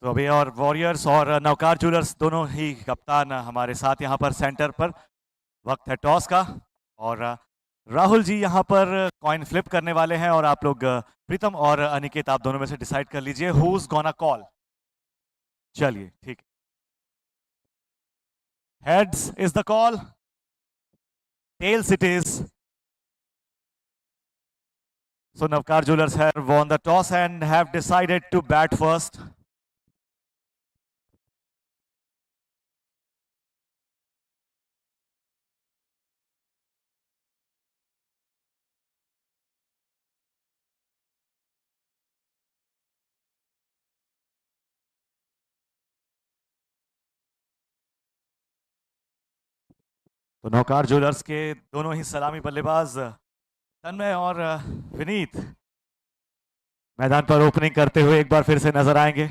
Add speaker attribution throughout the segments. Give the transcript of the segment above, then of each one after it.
Speaker 1: तो अभी और वॉरियर्स और नवकार ज्वेलर्स दोनों ही कप्तान हमारे साथ यहाँ पर सेंटर पर। वक्त है टॉस का और राहुल जी यहाँ पर कॉइन फ्लिप करने वाले हैं और आप लोग प्रीतम और अनिकेत आप दोनों में से डिसाइड कर लीजिए हु इज गोना कॉल। चलिए ठीक है, heads is the call, tails it is. So Navkar Jewelers have won the toss and have decided to bat first. तो नौकार ज्वेलर्स के दोनों ही सलामी बल्लेबाज तन्मय और विनीत मैदान पर ओपनिंग करते हुए एक बार फिर से नजर आएंगे।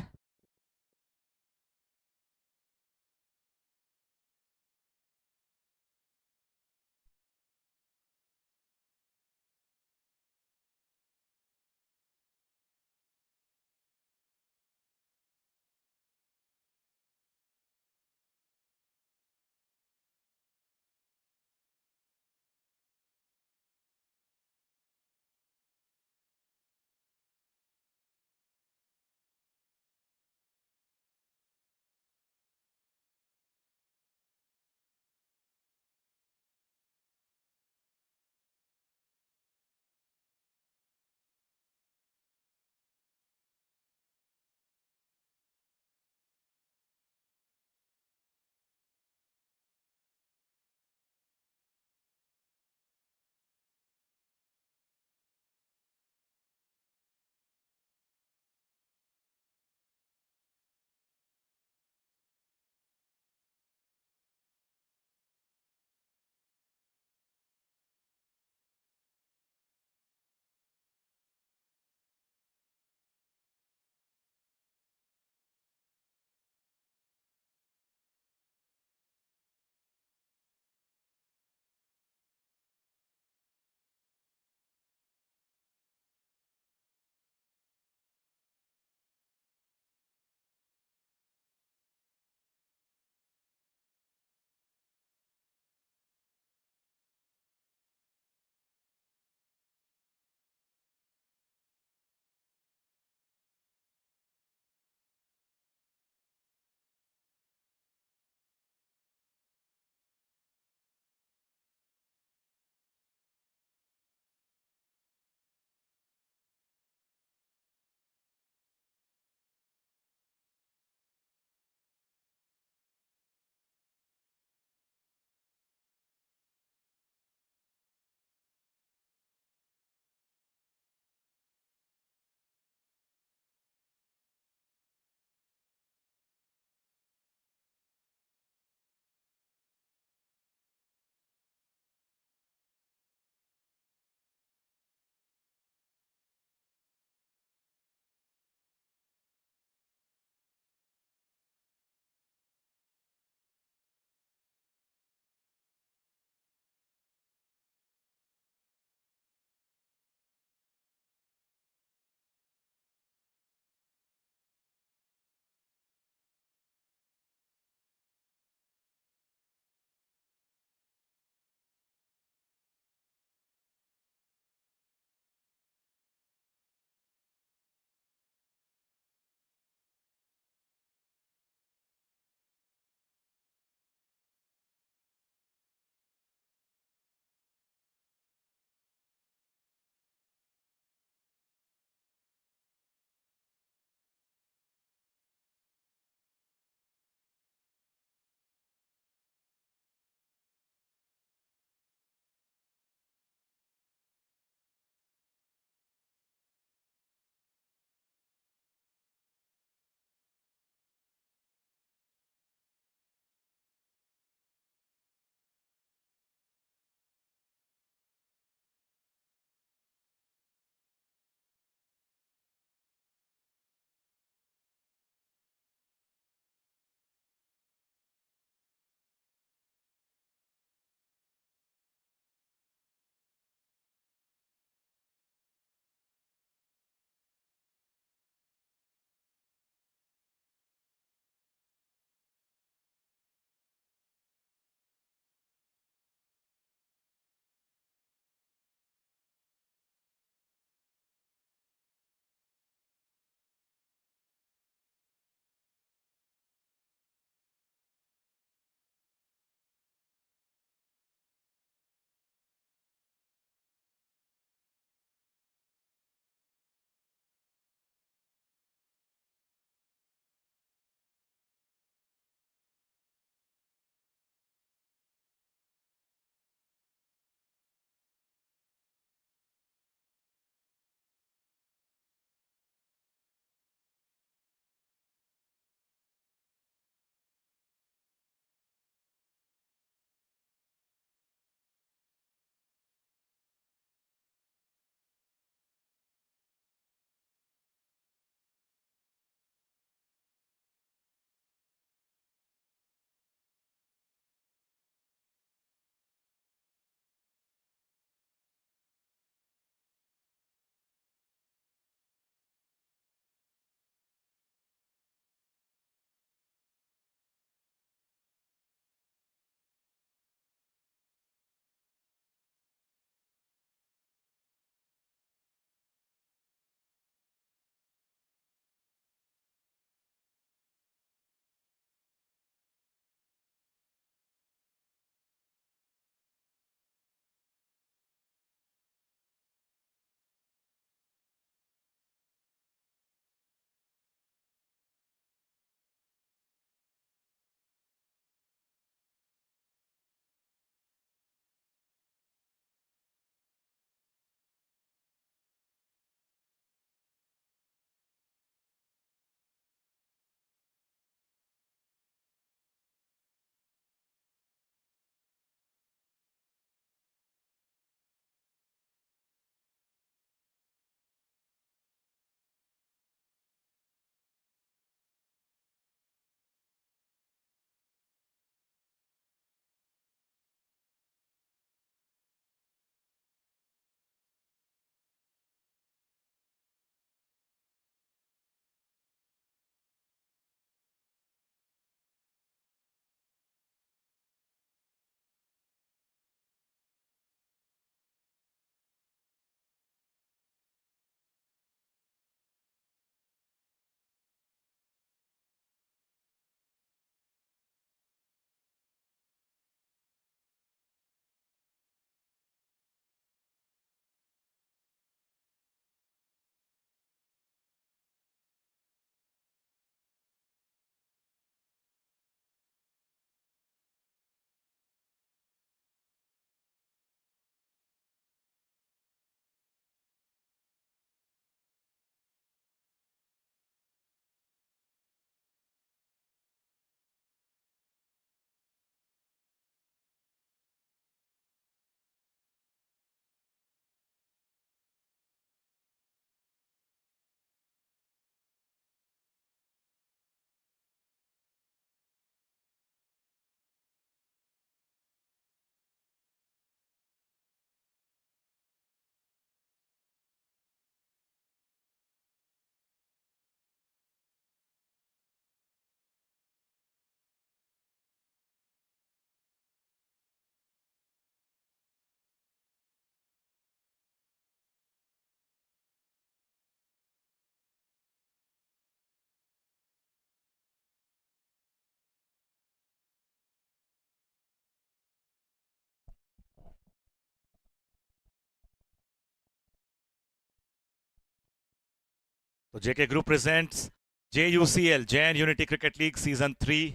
Speaker 1: तो JK group presents JUCL Jain unity cricket league season 3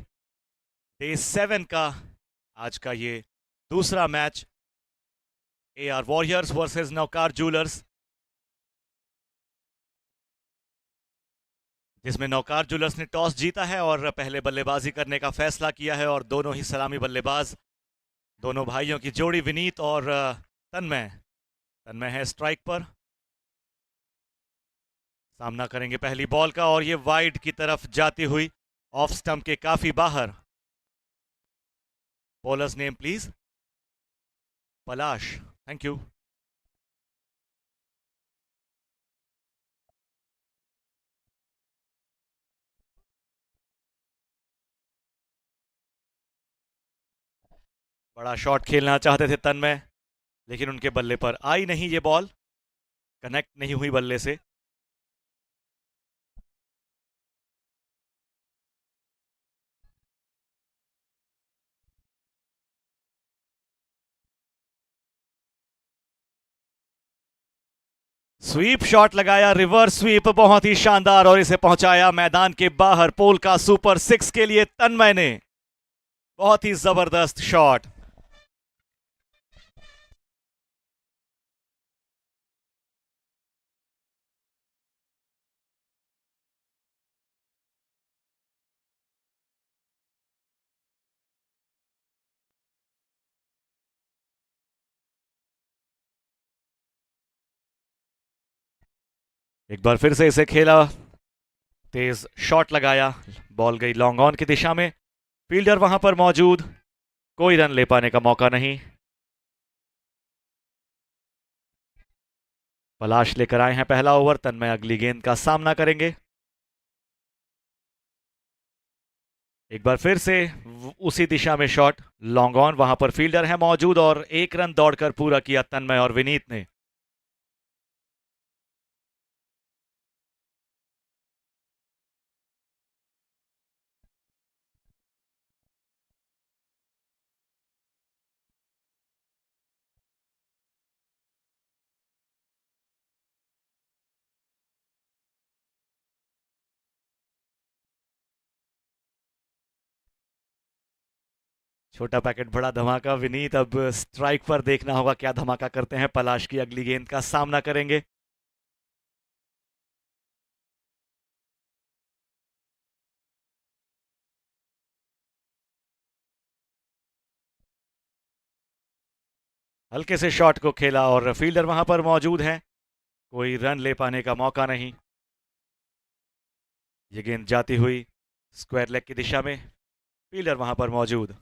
Speaker 1: day 7 का आज का ये दूसरा match AR warriors versus Navkar jewellers, जिसमें नवकार जूलर्स ने टॉस जीता है और पहले बल्लेबाजी करने का फैसला किया है। और दोनों ही सलामी बल्लेबाज, दोनों भाइयों की जोड़ी विनीत और तन्मय तन्मय है स्ट्राइक पर। सामना करेंगे पहली बॉल का और ये वाइड की तरफ जाती हुई ऑफ स्टंप के काफी बाहर। Bowlers name please. Palash, thank you. बड़ा शॉट खेलना चाहते थे तन्मय, लेकिन उनके बल्ले पर आई नहीं ये बॉल, कनेक्ट नहीं हुई बल्ले से। स्वीप शॉट लगाया, रिवर्स स्वीप बहुत ही शानदार, और इसे पहुंचाया मैदान के बाहर। पोल का सुपर 6 के लिए तन्मय ने बहुत ही जबरदस्त शॉट। एक बार फिर से इसे खेला, तेज शॉट लगाया, बॉल गई लॉन्ग ऑन की दिशा में। फील्डर वहां पर मौजूद, कोई रन ले पाने का मौका नहीं। पलाश लेकर आए हैं पहला ओवर, तन्मय अगली गेंद का सामना करेंगे। एक बार फिर से उसी दिशा में शॉट, लॉन्ग ऑन, वहां पर फील्डर है मौजूद और एक रन दौड़कर पूरा किया तन्मय और विनीत ने। छोटा पैकेट बड़ा धमाका, विनीत अब स्ट्राइक पर देखना होगा क्या धमाका करते हैं। पलाश की अगली गेंद का सामना करेंगे। हल्के से शॉट को खेला और फील्डर वहां पर मौजूद है, कोई रन ले पाने का मौका नहीं। ये गेंद जाती हुई स्क्वायर लेग की दिशा में, फील्डर वहां पर मौजूद।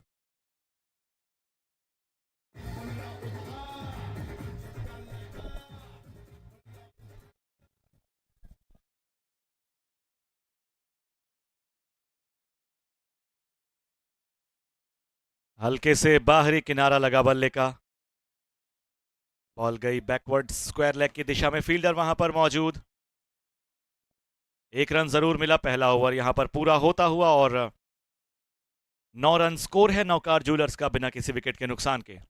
Speaker 1: हल्के से बाहरी किनारा लगा बल्ले का, बॉल गई बैकवर्ड स्क्वायर लेग की दिशा में, फील्डर वहां पर मौजूद। एक रन जरूर मिला, पहला ओवर यहां पर पूरा होता हुआ और 9 रन स्कोर है नवकार जूलर्स का बिना किसी विकेट के नुकसान के।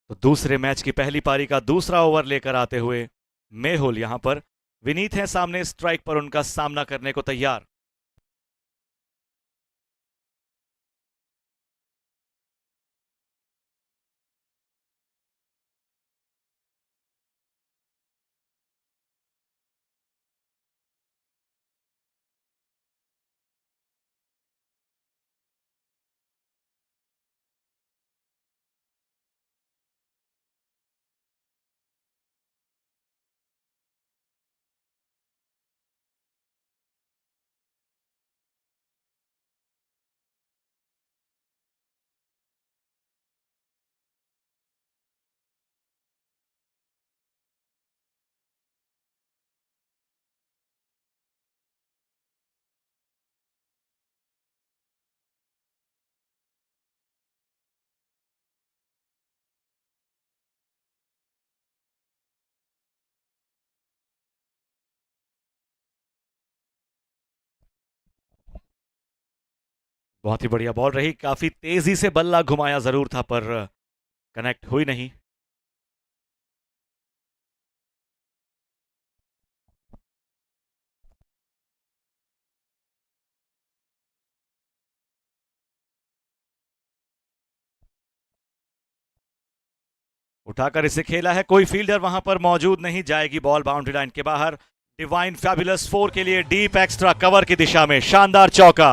Speaker 1: तो दूसरे मैच की पहली पारी का दूसरा ओवर लेकर आते हुए मेहुल यहां पर, विनीत है सामने स्ट्राइक पर, उनका सामना करने को तैयार। बहुत ही बढ़िया बॉल रही, काफी तेजी से बल्ला घुमाया जरूर था पर कनेक्ट हुई नहीं। उठाकर इसे खेला है, कोई फील्डर वहां पर मौजूद नहीं, जाएगी बॉल बाउंड्री लाइन के बाहर। डिवाइन फैबुलस 4 के लिए डीप एक्स्ट्रा कवर की दिशा में शानदार चौका।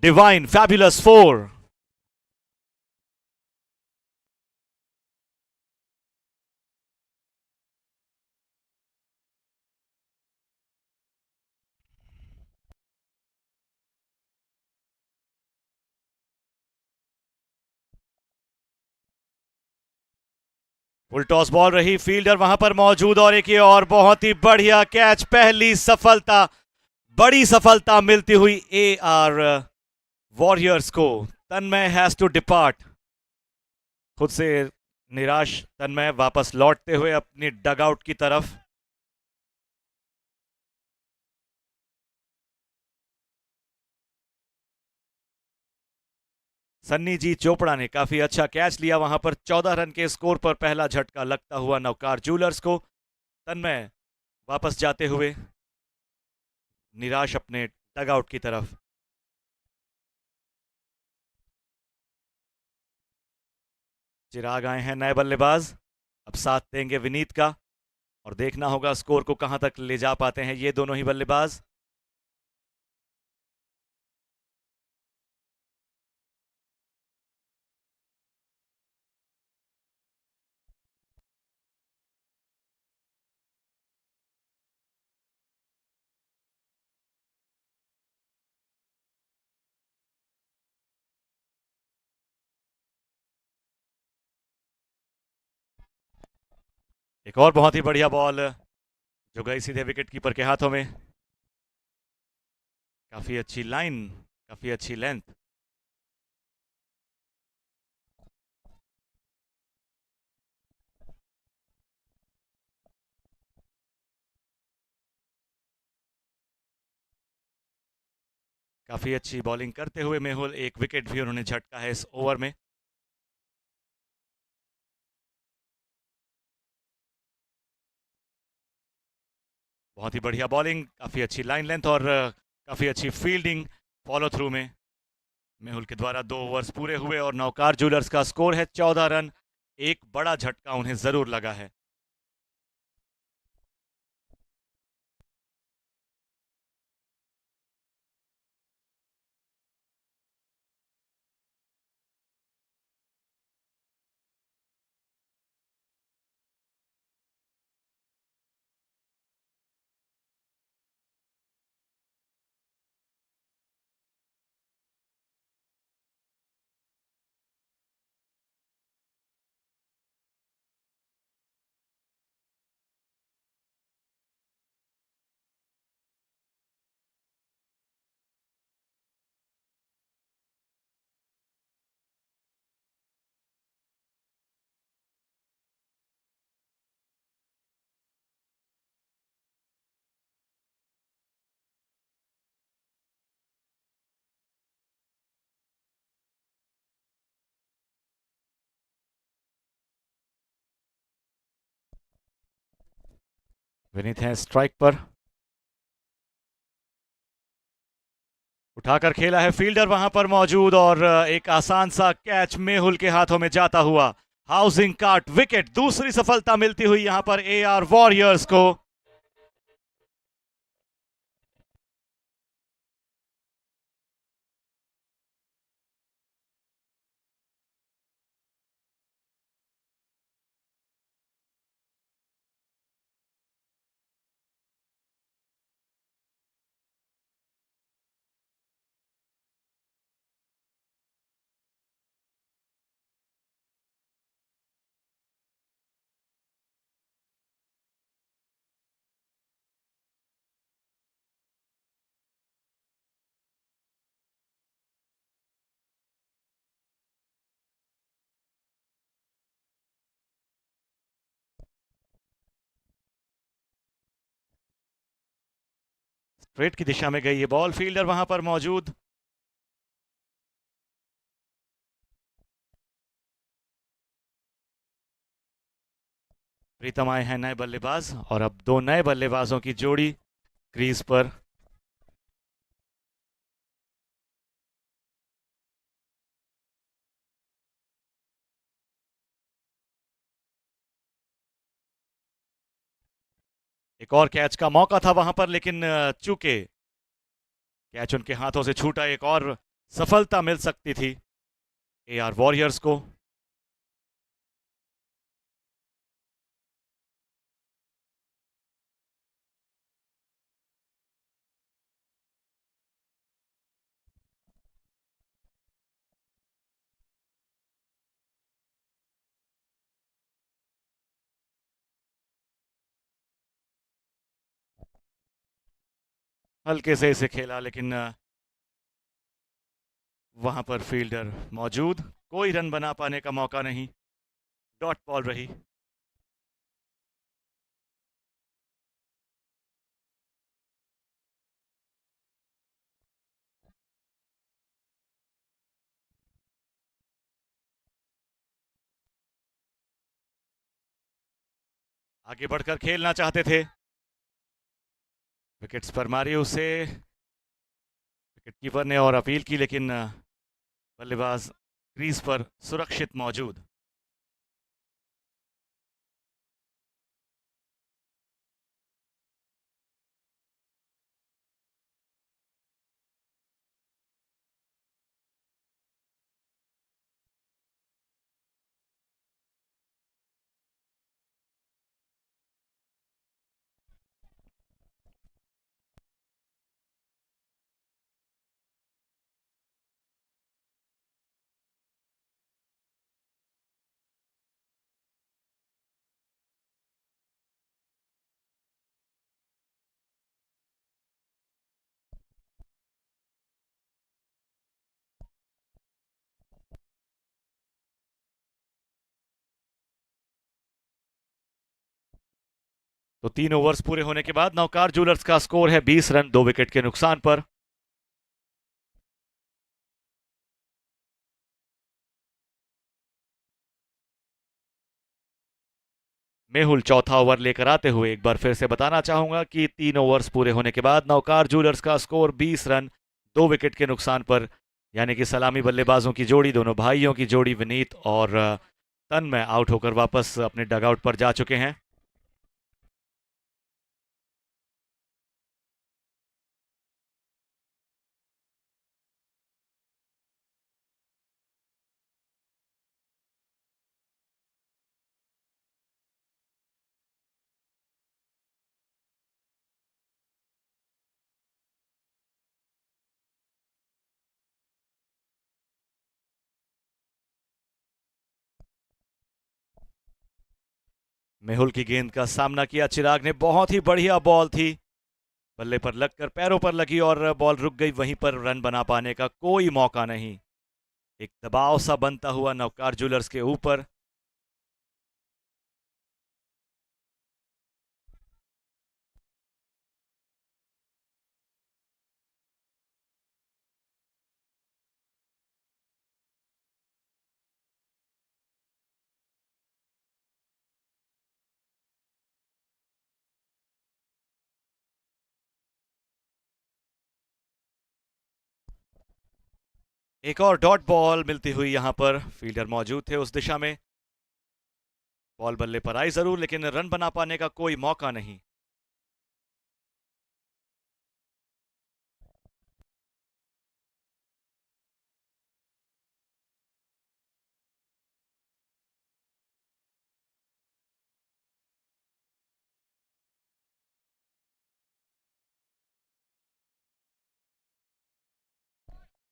Speaker 1: Divine fabulous 4। Full toss ball रही, फील्डर वहां पर मौजूद और एक ये और बहुत ही बढ़िया कैच, पहली सफलता, बड़ी सफलता मिलती हुई ए आर वॉरियर्स को। तन्मय हैज टू डिपार्ट। खुद से निराश तन्मय वापस लौटते हुए अपनी डगआउट की तरफ। सन्नी जी चोपड़ा ने काफी अच्छा कैच लिया वहां पर, 14 रन के स्कोर पर पहला झटका लगता हुआ नवकार जूलर्स को। तन्मय वापस जाते हुए निराश अपने डगआउट की तरफ। चिराग आए हैं नए बल्लेबाज, अब साथ देंगे विनीत का, और देखना होगा स्कोर को कहां तक ले जा पाते हैं ये दोनों ही बल्लेबाज। एक और बहुत ही बढ़िया बॉल जो गई सीधे विकेट कीपर के हाथों में। काफी अच्छी लाइन, काफी अच्छी लेंथ। काफी अच्छी बॉलिंग करते हुए मेहुल, एक विकेट भी उन्होंने झटका है इस ओवर में। बहुत ही बढ़िया बॉलिंग, काफी अच्छी लाइन लेंथ और काफी अच्छी फील्डिंग फॉलो थ्रू में। मेहुल के द्वारा 2 ओवर्स पूरे हुए और नौकार जूलर्स का स्कोर है 14 रन। एक बड़ा झटका उन्हें जरूर लगा है। विनीत है स्ट्राइक पर। उठाकर खेला है, फील्डर वहां पर मौजूद और एक आसान सा कैच मेहुल के हाथों में जाता हुआ। हाउसिंग कार्ट विकेट, दूसरी सफलता मिलती हुई यहां पर ए आर वॉरियर्स को। स्ट्रेट की दिशा में गई ये बॉल, फील्डर वहां पर मौजूद। प्रीतम आए हैं नए बल्लेबाज और अब दो नए बल्लेबाजों की जोड़ी क्रीज पर। एक और कैच का मौका था वहां पर, लेकिन चूके कैच उनके हाथों से छूटा। एक और सफलता मिल सकती थी एआर वॉरियर्स को। हल्के से इसे खेला, लेकिन वहां पर फील्डर मौजूद, कोई रन बना पाने का मौका नहीं। डॉट बॉल रही। आगे बढ़कर खेलना चाहते थे, विकेट्स पर मारी उसे विकेट कीपर ने और अपील की, लेकिन बल्लेबाज क्रीज पर सुरक्षित मौजूद। तो 3 ओवर्स पूरे होने के बाद नवकार जूलर्स का स्कोर है 20 रन 2 विकेट के नुकसान पर। मेहुल चौथा ओवर लेकर आते हुए एक बार फिर से बताना चाहूंगा कि 3 ओवर्स पूरे होने के बाद नवकार जूलर्स का स्कोर 20 रन 2 विकेट के नुकसान पर। यानी कि सलामी बल्लेबाजों की जोड़ी, दोनों भाइयों की जोड़ी विनीत और तन्मय आउट होकर वापस अपने डगआउट पर जा चुके हैं। मेहुल की गेंद का सामना किया चिराग ने, बहुत ही बढ़िया बॉल थी, बल्ले पर लगकर पैरों पर लगी और बॉल रुक गई। वहीं पर रन बना पाने का कोई मौका नहीं। एक दबाव सा बनता हुआ नवकार जूलर्स के ऊपर। एक और डॉट बॉल मिलती हुई यहां पर, फील्डर मौजूद थे उस दिशा में। बॉल बल्ले पर आई जरूर, लेकिन रन बना पाने का कोई मौका नहीं।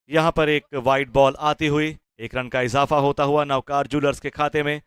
Speaker 1: यहां पर एक वाइड बॉल आती हुई, एक रन का इजाफा होता हुआ नवकार जूलर्स के खाते में।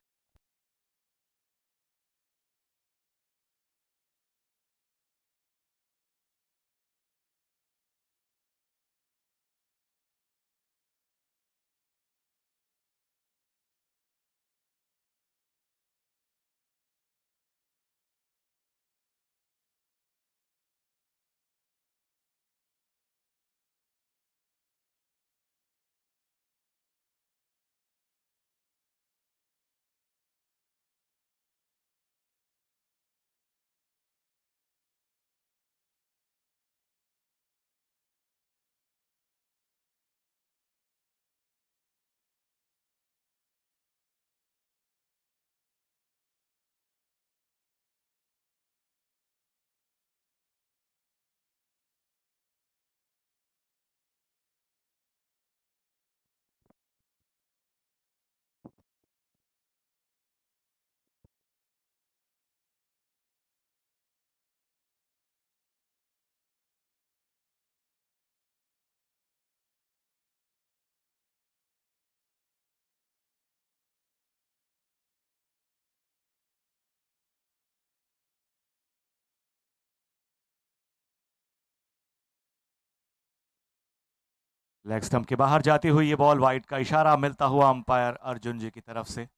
Speaker 1: लेग स्टंप के बाहर जाती हुई ये बॉल, वाइड का इशारा मिलता हुआ अंपायर अर्जुन जी की तरफ से।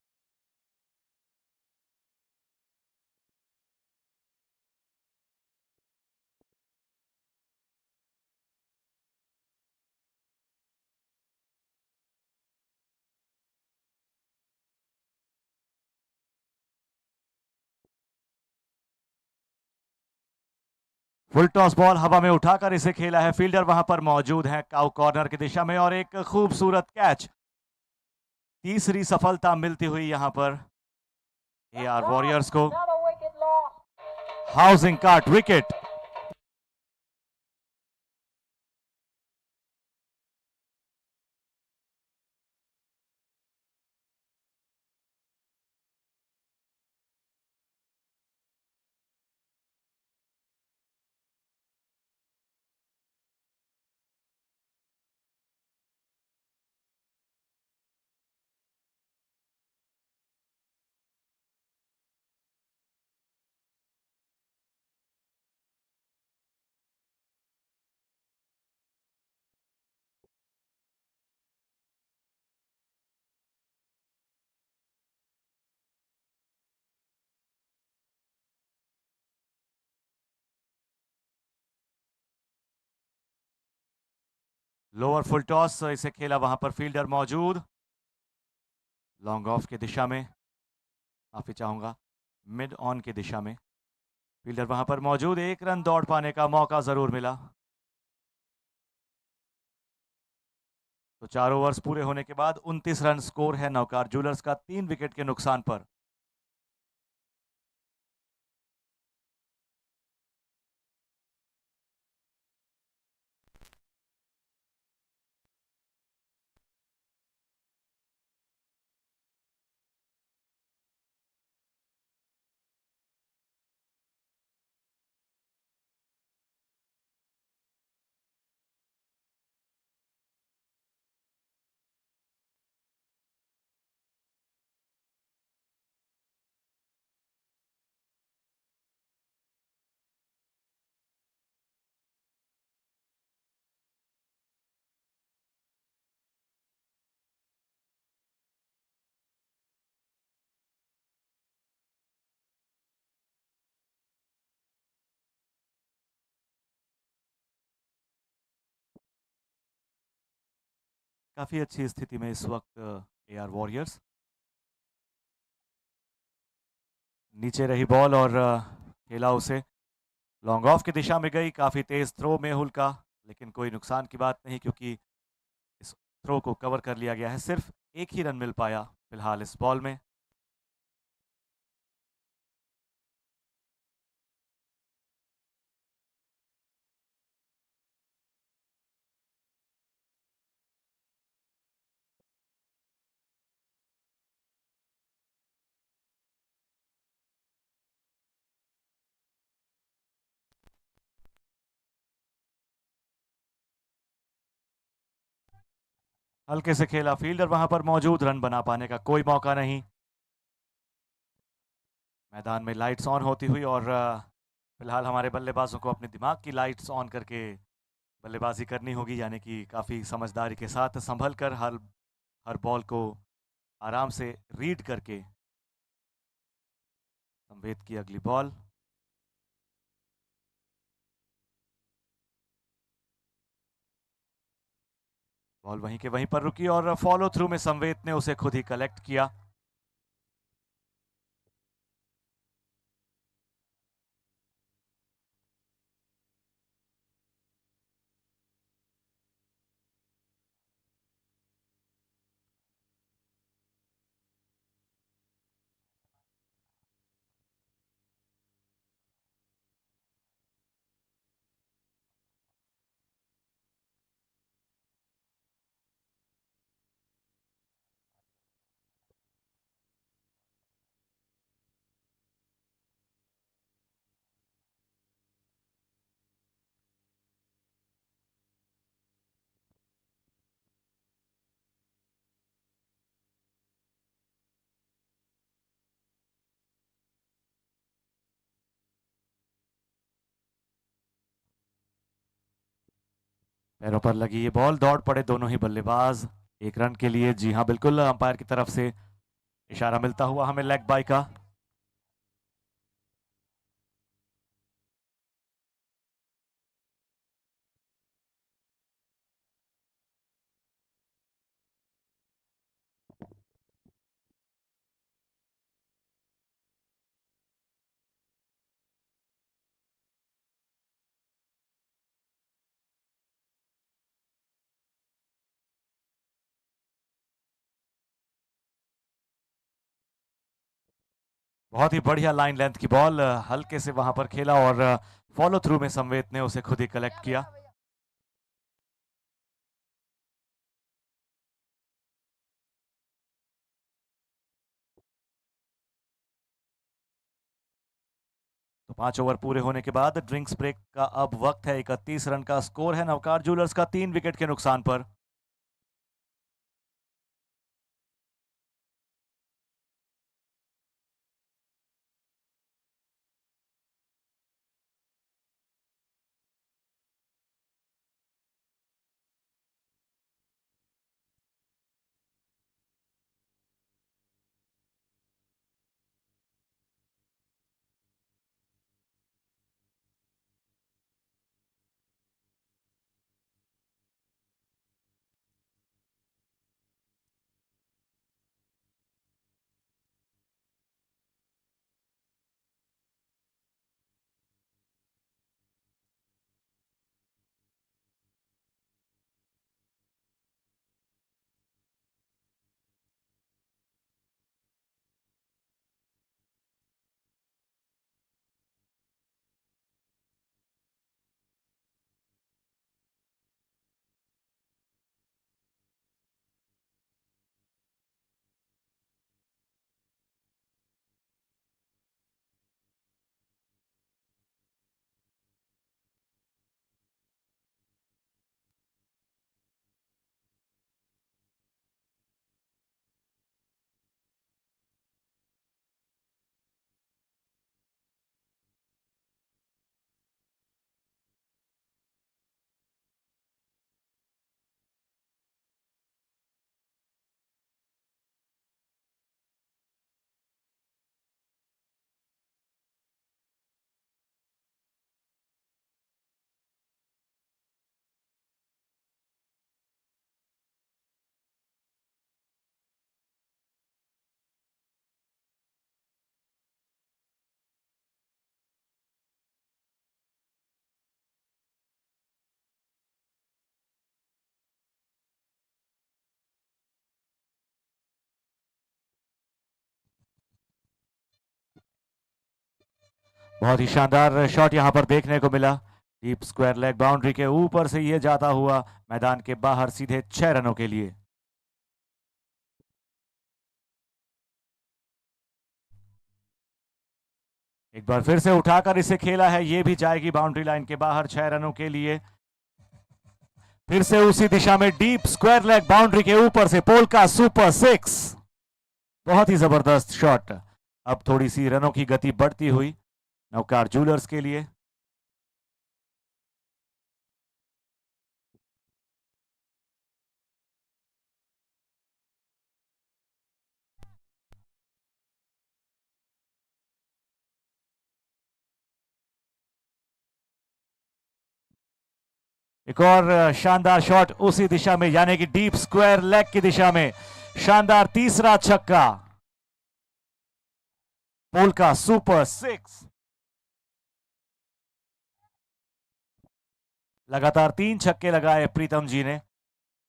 Speaker 1: फुल टॉस बॉल हवा में उठाकर इसे खेला है, फील्डर वहां पर मौजूद है काउ कॉर्नर की दिशा में, और एक खूबसूरत कैच। तीसरी सफलता मिलती हुई यहां पर एआर वॉरियर्स को। Housing card wicket. Lower full toss, इसे खेला वहां पर फील्डर मौजूद, लॉन्ग ऑफ की दिशा में, माफी चाहूंगा, मिड ऑन की दिशा में। फील्डर वहां पर मौजूद, एक रन दौड़ पाने का मौका जरूर मिला। तो 4 ओवर्स पूरे होने के बाद 29 रन स्कोर है नवकार जूलर्स का, 3 विकेट के नुकसान पर। काफी अच्छी स्थिति में इस वक्त एआर वॉरियर्स। नीचे रही बॉल और खेला उसे, लॉन्ग ऑफ की दिशा में गई, काफी तेज थ्रो मेहुल का, लेकिन कोई नुकसान की बात नहीं क्योंकि इस थ्रो को कवर कर लिया गया है। सिर्फ एक ही रन मिल पाया फिलहाल इस बॉल में। हल्के से खेला, फील्डर वहां पर मौजूद, रन बना पाने का कोई मौका नहीं। मैदान में लाइट्स ऑन होती हुई, और फिलहाल हमारे बल्लेबाजों को अपने दिमाग की लाइट्स ऑन करके बल्लेबाजी करनी होगी, यानी कि काफ़ी समझदारी के साथ संभल कर हर हर बॉल को आराम से रीड करके। संवेद की अगली बॉल, बॉल वहीं के वहीं पर रुकी और फॉलो थ्रू में संवेद ने उसे खुद ही कलेक्ट किया। पैरों पर लगी ये बॉल, दौड़ पड़े दोनों ही बल्लेबाज एक रन के लिए। जी हाँ बिल्कुल, अंपायर की तरफ से इशारा मिलता हुआ हमें लेग बाय का। बहुत ही बढ़िया लाइन लेंथ की बॉल, हल्के से वहां पर खेला और फॉलो थ्रू में संवेद ने उसे खुद ही कलेक्ट किया। तो 5 ओवर पूरे होने के बाद ड्रिंक्स ब्रेक का अब वक्त है। 31 रन का स्कोर है नवकार ज्वेलर्स का 3 विकेट के नुकसान पर। बहुत ही शानदार शॉट यहां पर देखने को मिला। डीप स्क्वायर लेग बाउंड्री के ऊपर से ये जाता हुआ मैदान के बाहर सीधे 6 रनों के लिए। एक बार फिर से उठाकर इसे खेला है, ये भी जाएगी बाउंड्री लाइन के बाहर 6 रनों के लिए। फिर से उसी दिशा में डीप स्क्वायर लेग बाउंड्री के ऊपर से पोल का सुपर 6। बहुत ही जबरदस्त शॉट। अब थोड़ी सी रनों की गति बढ़ती हुई नवकार ज्वेलर्स के लिए। एक और शानदार शॉट उसी दिशा में, यानी कि डीप स्क्वायर लेग की दिशा में। शानदार तीसरा छक्का, पोल का सुपर 6। लगातार 3 छक्के लगाए प्रीतम जी ने।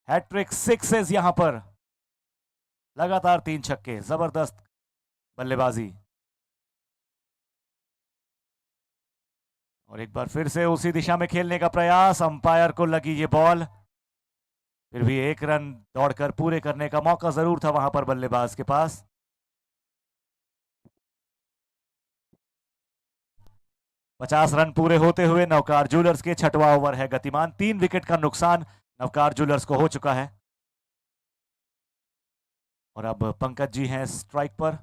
Speaker 1: हैट्रिक 6 यहां पर, लगातार 3 छक्के, जबरदस्त बल्लेबाजी। और एक बार फिर से उसी दिशा में खेलने का प्रयास, अंपायर को लगी ये बॉल। फिर भी 1 रन दौड़कर पूरे करने का मौका जरूर था वहां पर बल्लेबाज के पास। 50 रन पूरे होते हुए नवकार ज्वेलर्स के 6वां ओवर है गतिमान। 3 विकेट का नुकसान नवकार ज्वेलर्स को हो चुका है। और अब पंकज जी हैं स्ट्राइक पर।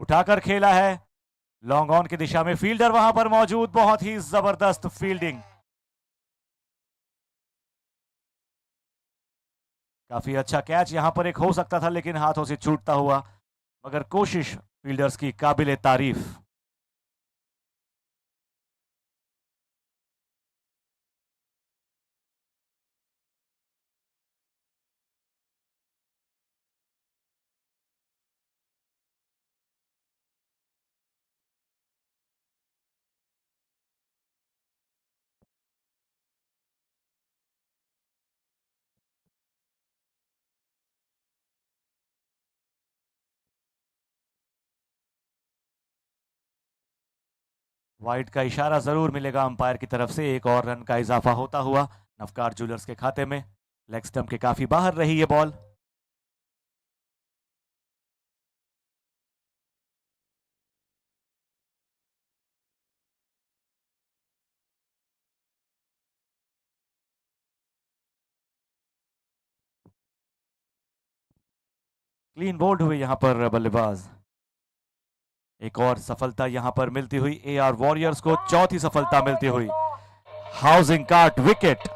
Speaker 1: उठाकर खेला है, लॉन्ग ऑन की दिशा में फील्डर वहां पर मौजूद, बहुत ही जबरदस्त फील्डिंग। काफी अच्छा कैच यहां पर एक हो सकता था लेकिन हाथों से छूटता हुआ, मगर कोशिश फील्डर्स की काबिले तारीफ। वाइड का इशारा जरूर मिलेगा अंपायर की तरफ से, एक और रन का इजाफा होता हुआ नवकार ज्वेलर्स के खाते में। लेग स्टंप के काफी बाहर रही ये बॉल। क्लीन बोल्ड हुए यहां पर बल्लेबाज। एक और सफलता यहां पर मिलती हुई एआर वॉरियर्स को, चौथी सफलता मिलती हुई। Housing card wicket.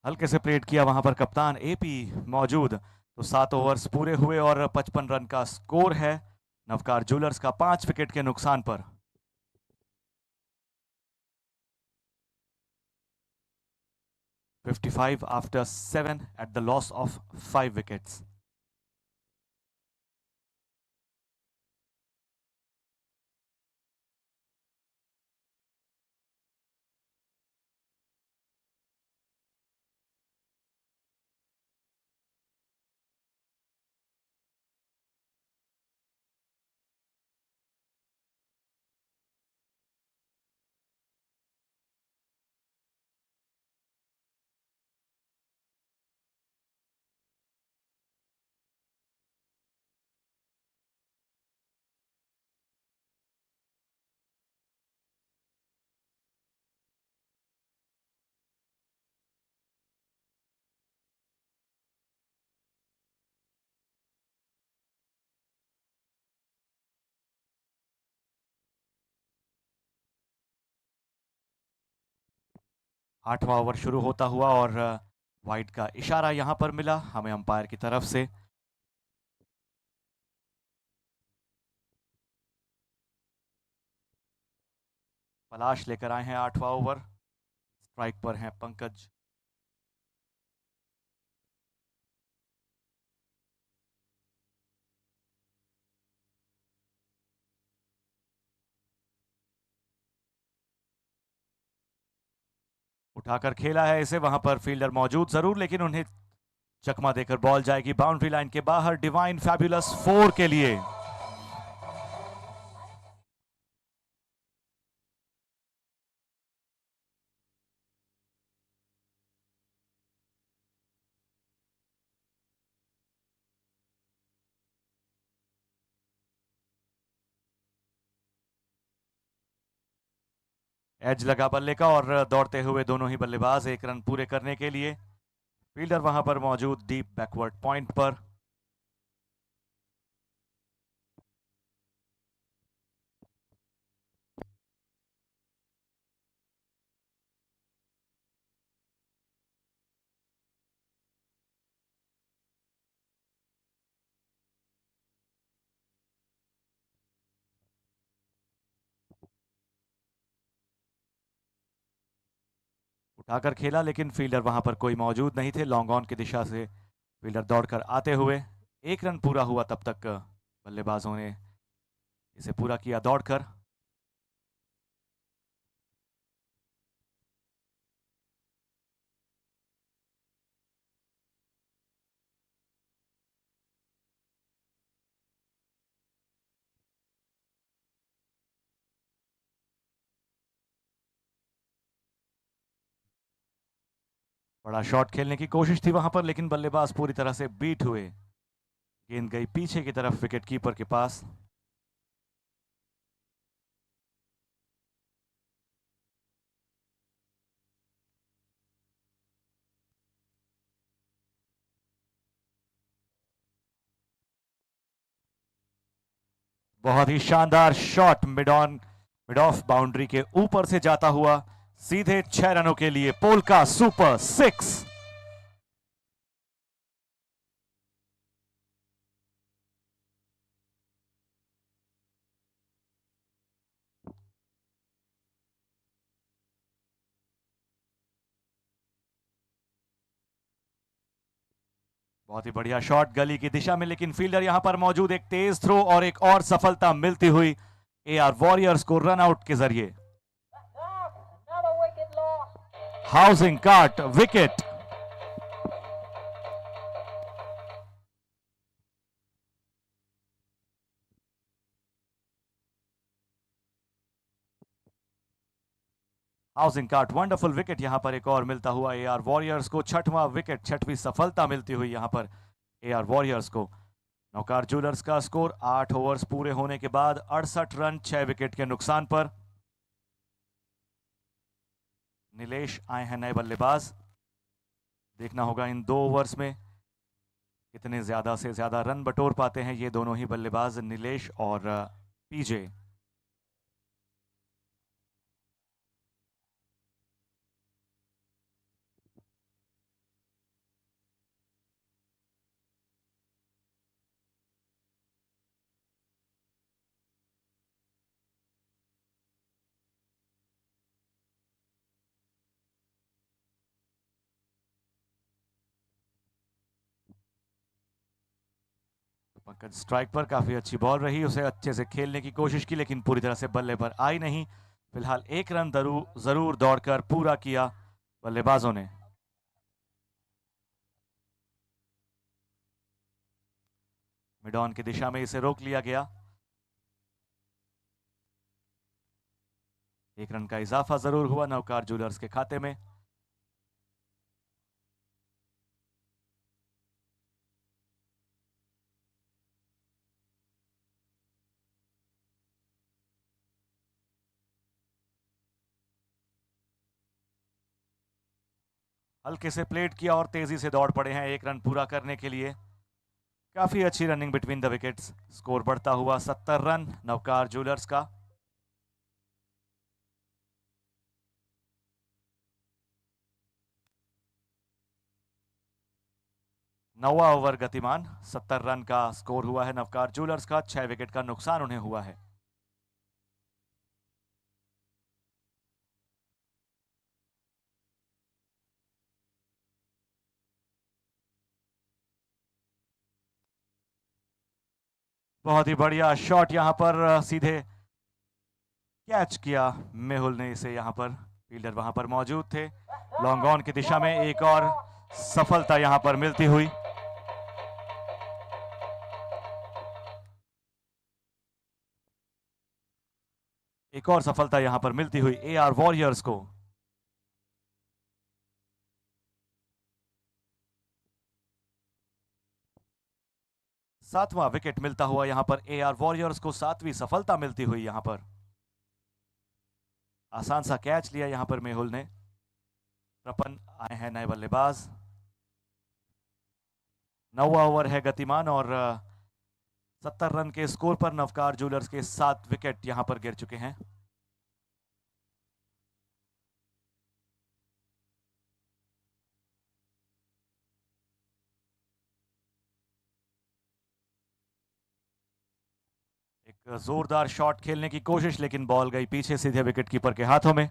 Speaker 1: हल्के से प्लेट किया वहां पर कप्तान एपी मौजूद। तो 7 ओवर्स पूरे हुए और 55 रन का स्कोर है नवकार ज्वेलर्स का 5 विकेट के नुकसान पर। 55 after 7 at the loss of 5 wickets. आठवां ओवर शुरू होता हुआ और वाइड का इशारा यहां पर मिला हमें अंपायर की तरफ से। पलाश लेकर आए हैं 8वां ओवर। स्ट्राइक पर हैं पंकज। उठाकर खेला है इसे, वहां पर फील्डर मौजूद जरूर लेकिन उन्हें चकमा देकर बॉल जाएगी बाउंड्री लाइन के बाहर डिवाइन फैबुलस 4 के लिए। एज लगा बल्ले का और दौड़ते हुए दोनों ही बल्लेबाज 1 रन पूरे करने के लिए। फील्डर वहां पर मौजूद डीप बैकवर्ड पॉइंट पर। उठाकर खेला लेकिन फील्डर वहां पर कोई मौजूद नहीं थे। लॉन्ग ऑन की दिशा से फील्डर दौड़कर आते हुए 1 रन पूरा हुआ तब तक बल्लेबाजों ने इसे पूरा किया दौड़कर। बड़ा शॉट खेलने की कोशिश थी वहां पर लेकिन बल्लेबाज पूरी तरह से बीट हुए। गेंद गई पीछे की तरफ विकेट कीपर के पास। बहुत ही शानदार शॉट मिड ऑफ बाउंड्री के ऊपर से जाता हुआ सीधे 6 रनों के लिए पोलका सुपर 6। बहुत ही बढ़िया शॉट गली की दिशा में लेकिन फील्डर यहां पर मौजूद। एक तेज थ्रो और एक और सफलता मिलती हुई एआर वॉरियर्स को रन आउट के जरिए। Housing cart wicket. Housing cart wonderful wicket यहां पर एक और मिलता हुआ एआर वॉरियर्स को। 6वां विकेट, 6वीं सफलता मिलती हुई यहां पर एआर वॉरियर्स को। नौकार ज्वेलर्स का स्कोर 8 ओवर्स पूरे होने के बाद 68 रन 6 विकेट के नुकसान पर। नीलेश आए हैं नए बल्लेबाज। देखना होगा इन 2 ओवर्स में कितने ज्यादा से ज्यादा रन बटोर पाते हैं ये दोनों ही बल्लेबाज नीलेश और पीजे। पंकज स्ट्राइक पर, काफी अच्छी बॉल रही, उसे अच्छे से खेलने की कोशिश की लेकिन पूरी तरह से बल्ले पर आई नहीं। फिलहाल एक रन जरूर दौड़कर पूरा किया बल्लेबाजों ने। मिड ऑन की दिशा में इसे रोक लिया गया। एक रन का इजाफा जरूर हुआ नवकार ज्वेलर्स के खाते में। हल्के से प्लेट किया और तेजी से दौड़ पड़े हैं एक रन पूरा करने के लिए। काफी अच्छी running between the wickets. Score बढ़ता हुआ 70 रन नवकार ज्वेलर्स का। नौवां ओवर गतिमान, 70 रन का स्कोर हुआ है नवकार ज्वेलर्स का। 6 विकेट का नुकसान उन्हें हुआ है। बहुत ही बढ़िया शॉट यहां पर, सीधे कैच किया मेहुल ने इसे। यहां पर फील्डर वहां पर मौजूद थे। लॉन्ग ऑन की दिशा में एक और सफलता यहां पर मिलती हुई। एक और सफलता यहां पर मिलती हुई एआर वॉरियर्स को। सातवां विकेट मिलता हुआ यहां पर एआर वॉरियर्स को। सातवीं सफलता मिलती हुई यहां पर। आसान सा कैच लिया यहां पर मेहुल ने। प्रपन आए हैं नए बल्लेबाज। नौवां ओवर है गतिमान और 70 रन के स्कोर पर नवकार ज्वेलर्स के 7 विकेट यहां पर गिर चुके हैं। एक जोरदार शॉट खेलने की कोशिश लेकिन बॉल गई पीछे सीधे विकेट कीपर के हाथों में।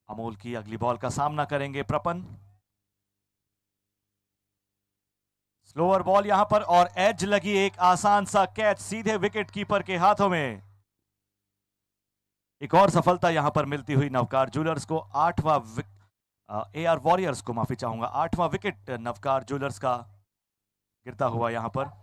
Speaker 1: अमोल की अगली बॉल का सामना करेंगे प्रपन। स्लोअर बॉल यहां पर और एज लगी, एक आसान सा कैच सीधे विकेट कीपर के हाथों में। एक और सफलता यहां पर मिलती हुई नवकार ज्वेलर्स को। एआर वॉरियर्स को माफी चाहूंगा। 8वां विकेट नवकार ज्वेलर्स का गिरता हुआ यहां पर।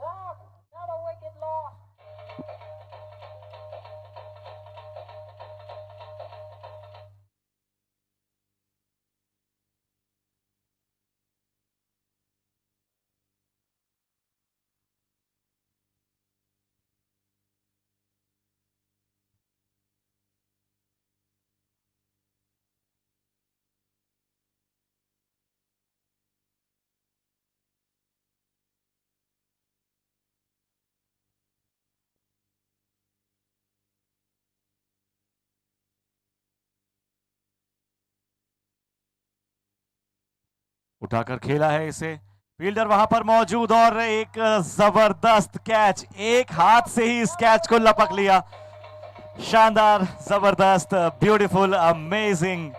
Speaker 1: उठाकर खेला है इसे, फील्डर वहां पर मौजूद और एक जबरदस्त कैच। एक हाथ से ही इस कैच को लपक लिया। शानदार, जबरदस्त, ब्यूटीफुल, अमेजिंग।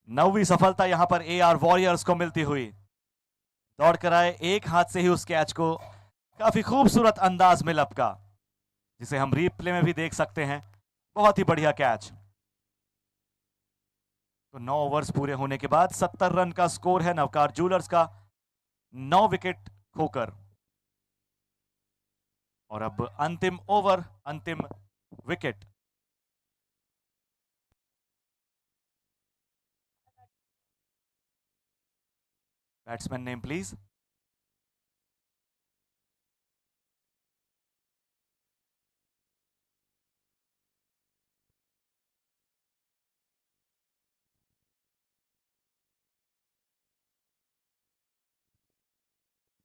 Speaker 1: 9वीं सफलता यहां पर एआर वॉरियर्स को मिलती हुई। दौड़कर आए, एक हाथ से ही उस कैच को काफी खूबसूरत अंदाज में लपका, जिसे हम रीप्ले में भी देख सकते हैं। बहुत ही बढ़िया कैच। तो 9 ओवर्स पूरे होने के बाद 70 रन का स्कोर है नवकार ज्वेलर्स का, 9 विकेट खोकर। और अब अंतिम ओवर, अंतिम wicket. Batsman name please.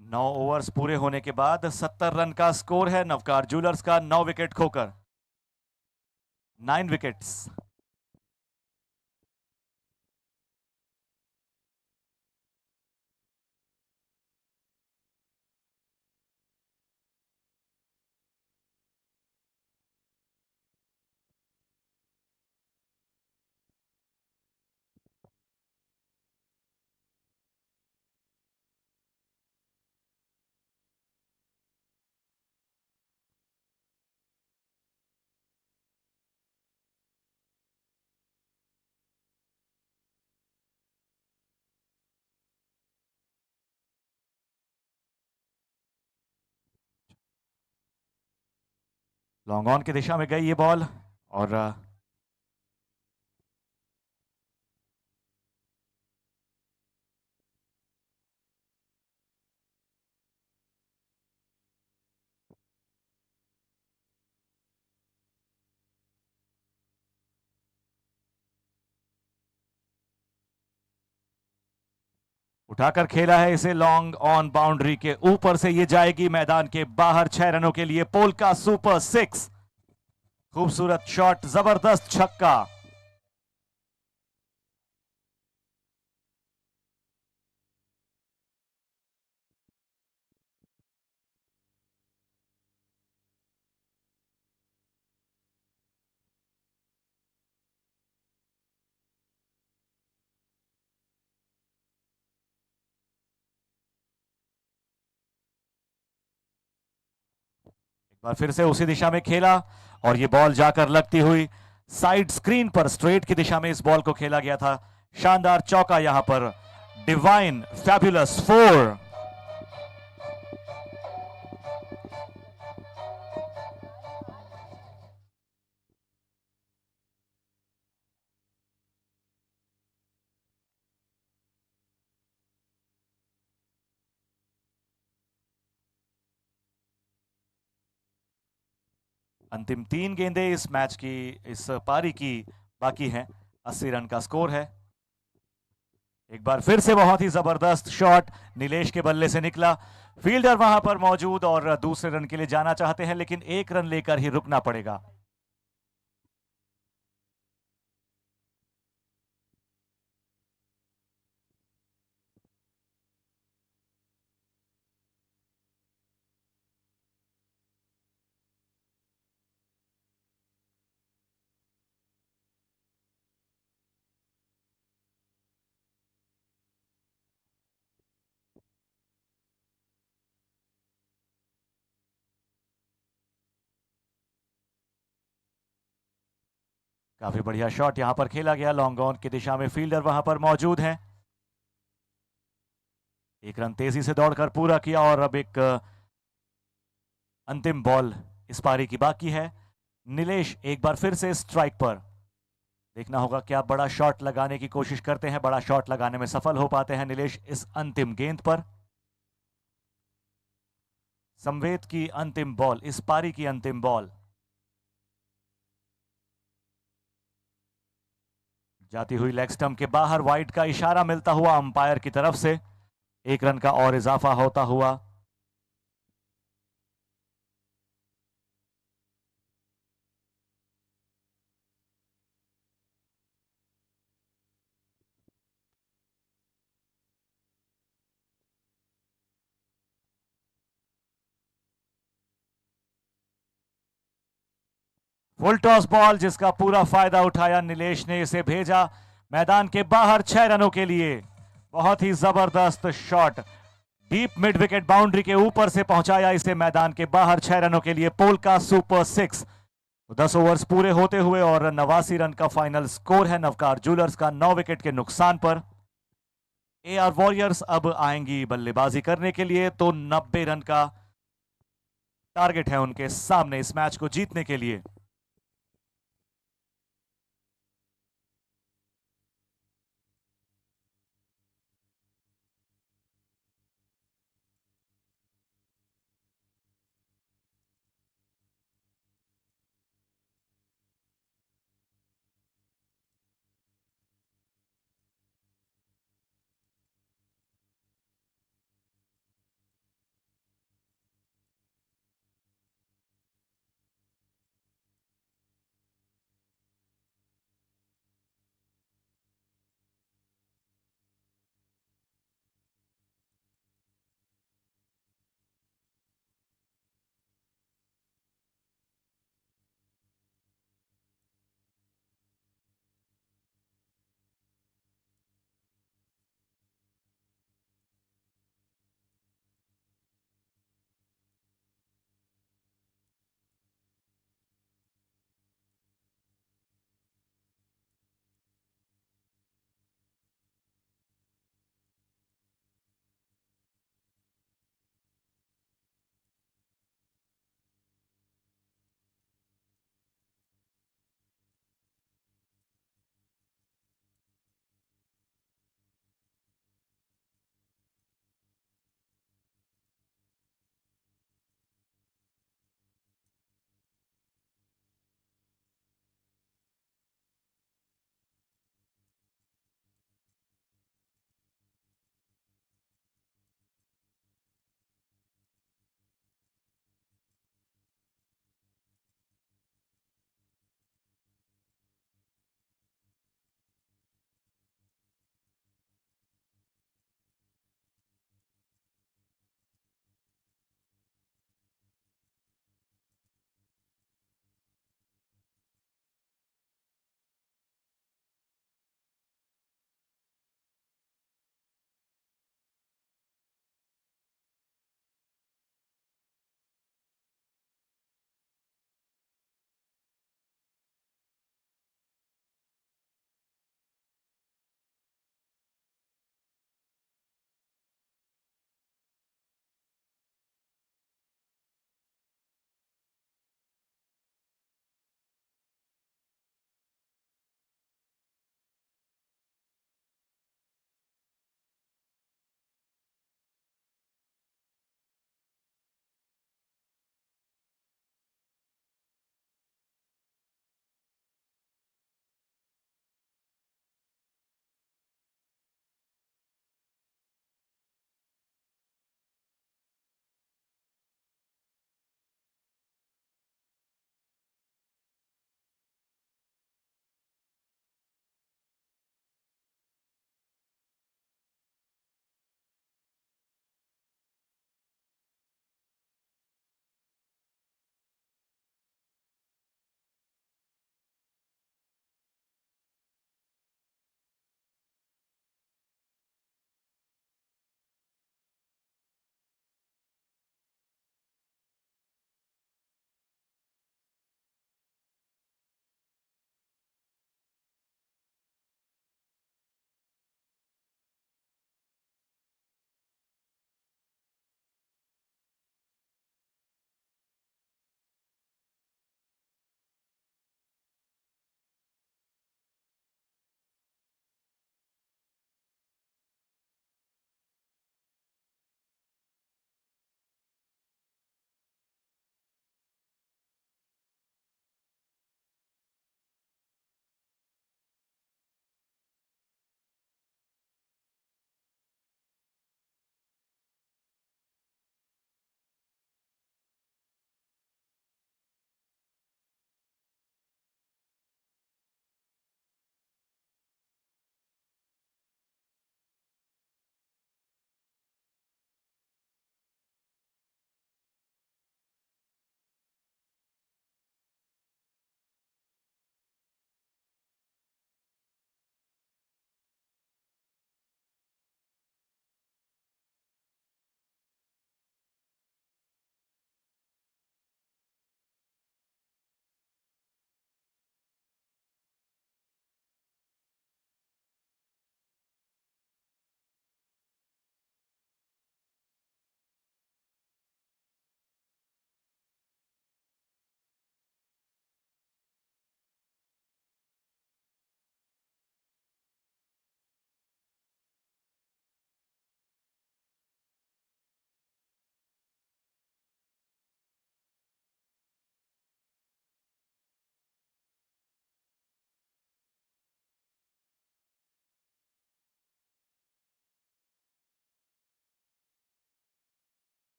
Speaker 1: Now overs पूरे होने के बाद 70 रन का स्कोर है नवकार ज्वेलर्स का, 9 विकेट खोकर। 9 विकेट्स। लॉन्ग ऑन की दिशा में गई ये बॉल और उठाकर खेला है इसे लॉन्ग ऑन बाउंड्री के ऊपर से, ये जाएगी मैदान के बाहर 6 रनों के लिए। पोल का सुपर 6, खूबसूरत शॉट, जबरदस्त छक्का। एक बार फिर से उसी दिशा में खेला और ये बॉल जाकर लगती हुई साइड स्क्रीन पर, स्ट्रेट की दिशा में इस बॉल को खेला गया था। शानदार चौका यहां पर, डिवाइन फैबुलस 4। अंतिम 3 गेंदें इस मैच की, इस पारी की बाकी हैं। 80 रन का स्कोर है। एक बार फिर से बहुत ही जबरदस्त शॉट नीलेश के बल्ले से निकला। फील्डर वहां पर मौजूद और दूसरे रन के लिए जाना चाहते हैं, लेकिन 1 रन लेकर ही रुकना पड़ेगा। काफी बढ़िया शॉट यहां पर खेला गया लॉन्ग ऑन की दिशा में, फील्डर वहां पर मौजूद हैं। 1 रन तेजी से दौड़कर पूरा किया और अब एक अंतिम बॉल इस पारी की बाकी है। नीलेश एक बार फिर से स्ट्राइक पर। देखना होगा क्या बड़ा शॉट लगाने की कोशिश करते हैं, बड़ा शॉट लगाने में सफल हो पाते हैं नीलेश इस अंतिम गेंद पर। संवेद की अंतिम बॉल, इस पारी की अंतिम बॉल जाती हुई लेग स्टंप के बाहर, वाइड का इशारा मिलता हुआ अंपायर की तरफ से। 1 रन का और इजाफा होता हुआ। फुल टॉस बॉल जिसका पूरा फायदा उठाया नीलेश ने, इसे भेजा मैदान के बाहर 6 रनों के लिए। बहुत ही जबरदस्त shot, deep mid wicket boundary के ऊपर से पहुंचाया इसे मैदान के बाहर 6 रनों के लिए। पोल का सुपर 6। 10 ओवर्स पूरे होते हुए और 89 रन का फाइनल स्कोर है नवकार ज्वेलर्स का 9 विकेट के नुकसान पर। एआर वॉरियर्स अब आएंगी बल्लेबाजी करने के लिए, तो 90 रन का टारगेट है उनके सामने इस मैच को जीतने के लिए।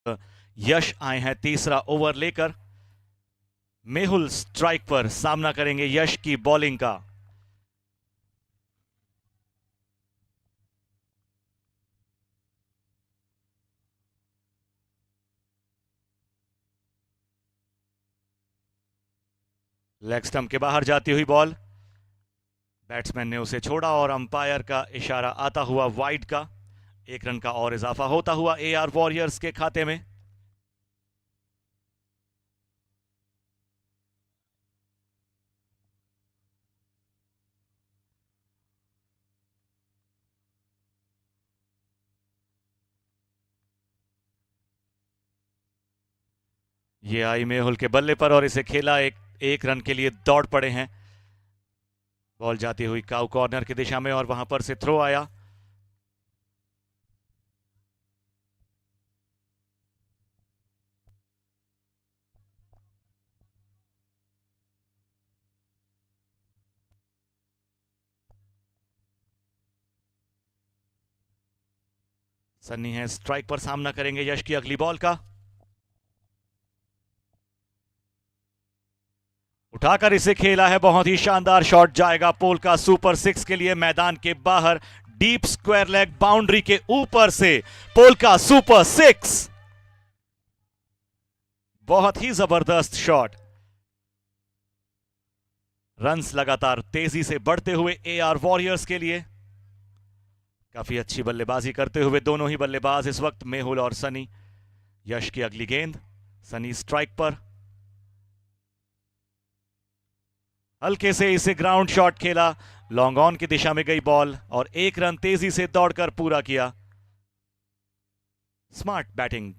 Speaker 1: यश आए हैं तीसरा ओवर लेकर। मेहुल स्ट्राइक पर सामना करेंगे यश की बॉलिंग का। लेग स्टंप के बाहर जाती हुई बॉल, बैट्समैन ने उसे छोड़ा और अंपायर का इशारा आता हुआ वाइड का। 1 रन का और इजाफा होता हुआ एआर वॉरियर्स के खाते में। ये आई मेहुल के बल्ले पर और इसे खेला। एक रन के लिए दौड़ पड़े हैं। बॉल जाती हुई काउ कॉर्नर की दिशा में और वहां पर से थ्रो आया। सन्नी है स्ट्राइक पर, सामना करेंगे यश की अगली बॉल का। उठाकर इसे खेला है, बहुत ही शानदार शॉट जाएगा पोल का सुपर 6 के लिए। मैदान के बाहर डीप स्क्वायर लेग बाउंड्री के ऊपर से पोल का सुपर 6। बहुत ही जबरदस्त शॉट। रन्स लगातार तेजी से बढ़ते हुए एआर वॉरियर्स के लिए। काफी अच्छी बल्लेबाजी करते हुए दोनों ही बल्लेबाज इस वक्त, मेहुल और सनी। यश की अगली गेंद, सनी स्ट्राइक पर। हल्के से इसे ग्राउंड शॉट खेला, लॉन्ग ऑन की दिशा में गई बॉल और 1 रन तेजी से दौड़कर पूरा किया। स्मार्ट बैटिंग,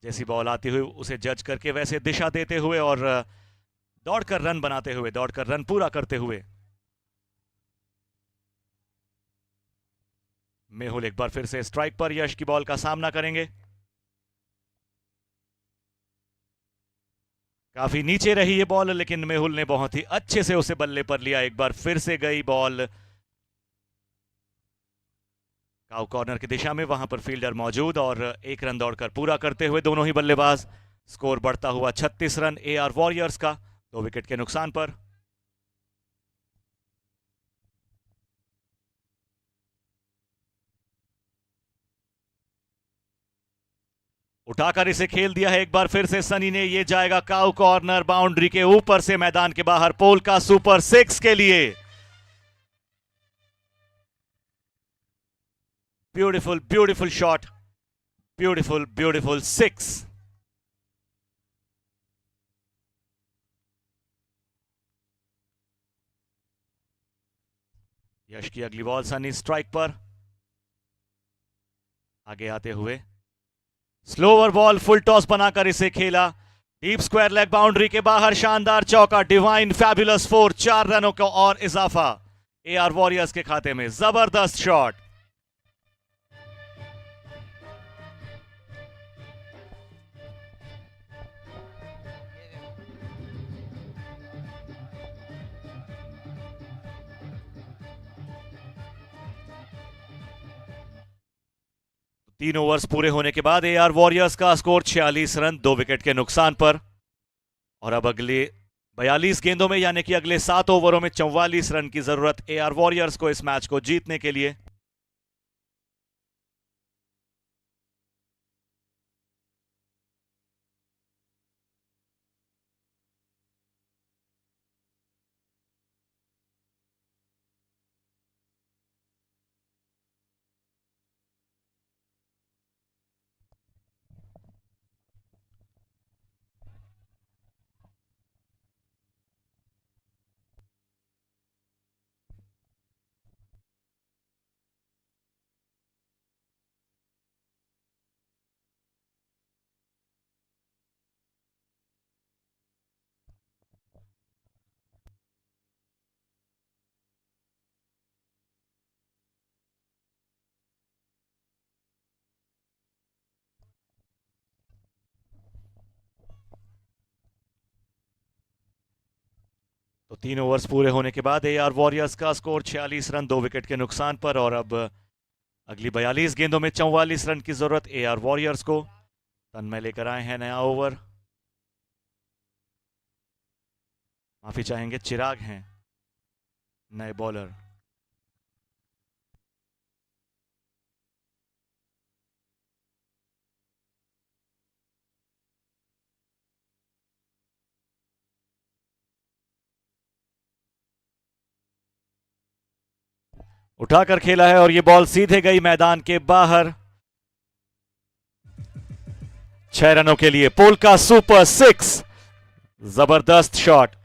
Speaker 1: जैसी बॉल आती हुई उसे जज करके वैसे दिशा देते हुए और दौड़कर रन बनाते हुए, दौड़कर रन पूरा करते हुए। मेहुल एक बार फिर से स्ट्राइक पर यश की बॉल का सामना करेंगे। काफी नीचे रही ये बॉल, लेकिन मेहुल ने बहुत ही अच्छे से उसे बल्ले पर लिया। एक बार फिर से गई बॉल काउ कॉर्नर की दिशा में, वहां पर फील्डर मौजूद और 1 रन दौड़कर पूरा करते हुए दोनों ही बल्लेबाज। स्कोर बढ़ता हुआ 36 रन एआर वॉरियर्स का, 2 विकेट के नुकसान पर। उठाकर इसे खेल दिया है एक बार फिर से सनी ने। ये जाएगा काउ कॉर्नर बाउंड्री के ऊपर से मैदान के बाहर पोल का सुपर 6 के लिए। Beautiful beautiful shot, beautiful beautiful 6। यश की अगली बॉल, सनी स्ट्राइक पर। आगे आते हुए स्लोवर बॉल, फुल टॉस बनाकर इसे खेला। डीप स्क्वायर लेग बाउंड्री के बाहर शानदार चौका, डिवाइन फैबुलस 4, 4 रनों का और इजाफा एआर वॉरियर्स के खाते में। जबरदस्त शॉट। तीन ओवर्स पूरे होने के बाद एआर वॉरियर्स का स्कोर 46 रन, 2 विकेट के नुकसान पर। और अब अगले 42 गेंदों में, यानी कि अगले 7 ओवरों में 44 रन की जरूरत एआर वॉरियर्स को इस मैच को जीतने के लिए। तो 3 ओवर्स पूरे होने के बाद एआर वॉरियर्स का स्कोर 46 रन, 2 विकेट के नुकसान पर। और अब अगली 42 गेंदों में 44 रन की जरूरत एआर वॉरियर्स को। तन्मय लेकर आए हैं नया ओवर। माफी चाहेंगे, चिराग हैं नए बॉलर। उठाकर खेला है और ये बॉल सीधे गई मैदान के बाहर। 6 रनों के लिए पोलका सुपर 6। जबरदस्त शॉट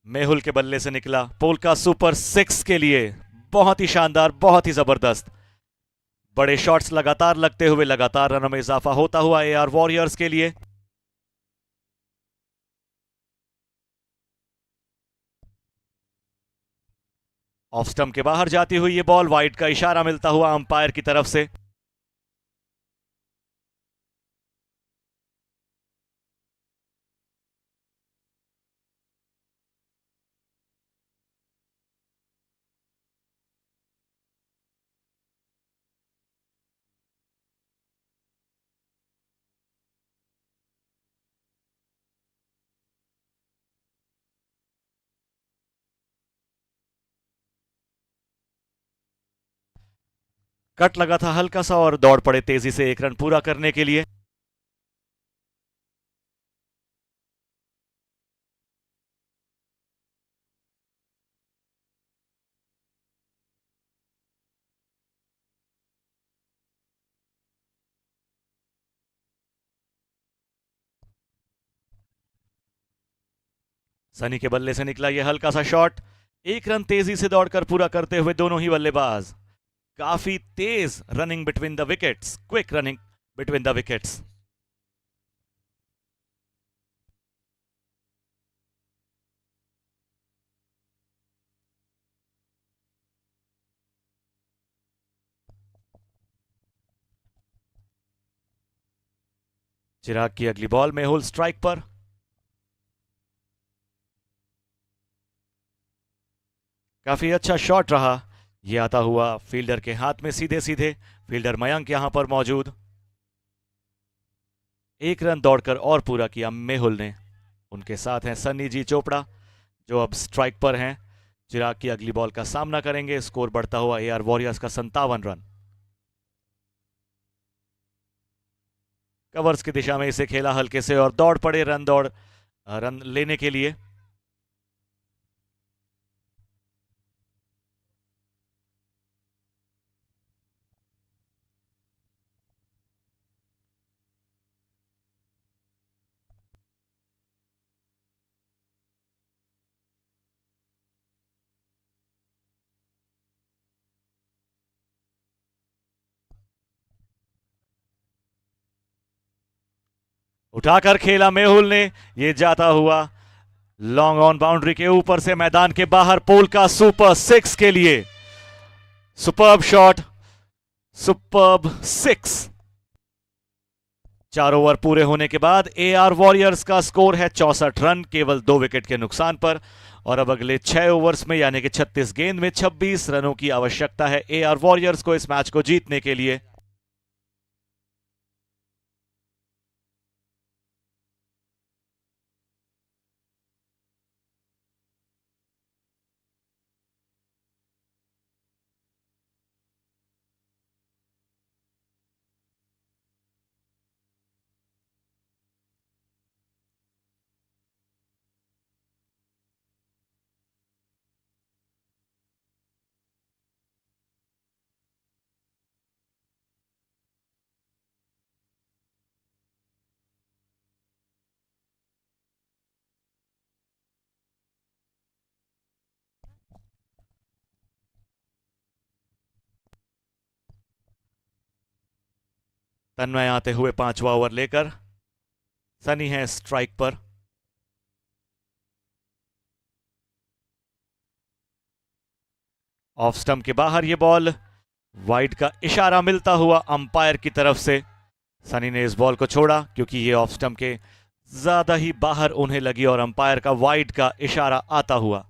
Speaker 1: मेहुल के बल्ले से निकला। पोलका सुपर 6 के लिए बहुत ही शानदार, बहुत ही जबरदस्त। बड़े शॉट्स लगातार लगते हुए लगातार रनों में इजाफा होता हुआ एआर वॉरियर्स के लिए। ऑफ स्टंप के बाहर जाती हुई ये बॉल, वाइड का इशारा मिलता हुआ अंपायर की तरफ से। कट लगा था हल्का सा और दौड़ पड़े तेजी से 1 रन पूरा करने के लिए। सनी के बल्ले से निकला यह हल्का सा शॉट। 1 रन तेजी से दौड़कर पूरा करते हुए दोनों ही बल्लेबाज। काफी तेज running between the wickets, quick running between the wickets. Chirag की अगली बॉल, मेहुल स्ट्राइक पर। काफी अच्छा शॉट रहा। यह आता हुआ फील्डर के हाथ में सीधे सीधे। फील्डर मयंक यहां पर मौजूद। 1 रन दौड़कर और पूरा किया मेहुल ने। उनके साथ हैं सन्नी जी चोपड़ा जो अब स्ट्राइक पर हैं। चिराग की अगली बॉल का सामना करेंगे। स्कोर बढ़ता हुआ एआर वॉरियर्स का 57 रन। कवर्स की दिशा में इसे खेला हल्के से और दौड़ पड़े रन लेने के लिए। उठाकर खेला मेहुल ने। यह जाता हुआ लॉन्ग ऑन बाउंड्री के ऊपर से मैदान के बाहर। पोलका सुपर 6 के लिए सुपर्ब शॉट, सुपर्ब 6। 4 ओवर पूरे होने के बाद एआर वॉरियर्स का स्कोर है 64 रन, केवल 2 विकेट के नुकसान पर। और अब अगले 6 ओवर्स में यानी कि 36 गेंद में 26 रनों की आवश्यकता है एआर वॉरियर्स को इस मैच को जीतने के लिए। तन्मय आते हुए 5वां ओवर लेकर। सनी है स्ट्राइक पर। ऑफ स्टंप के बाहर यह बॉल, वाइड का इशारा मिलता हुआ अंपायर की तरफ से। सनी ने इस बॉल को छोड़ा क्योंकि ये ऑफ स्टंप के ज्यादा ही बाहर उन्हें लगी और अंपायर का वाइड का इशारा आता हुआ।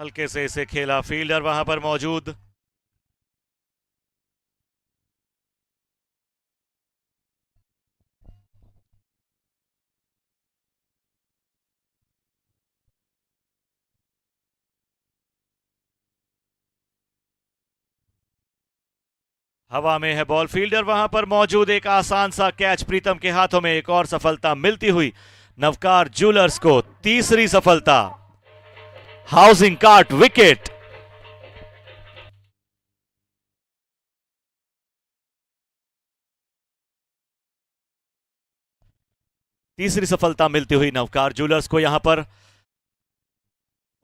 Speaker 1: हल्के से इसे खेला, फील्डर वहां पर मौजूद। हवा में है बॉल, फील्डर वहां पर मौजूद। एक आसान सा कैच प्रीतम के हाथों में, एक और सफलता मिलती हुई नवकार ज्वेलर्स को। तीसरी सफलता, हाउसिंग कार्ट विकेट। तीसरी सफलता मिलती हुई नवकार ज्वेलर्स को यहां पर।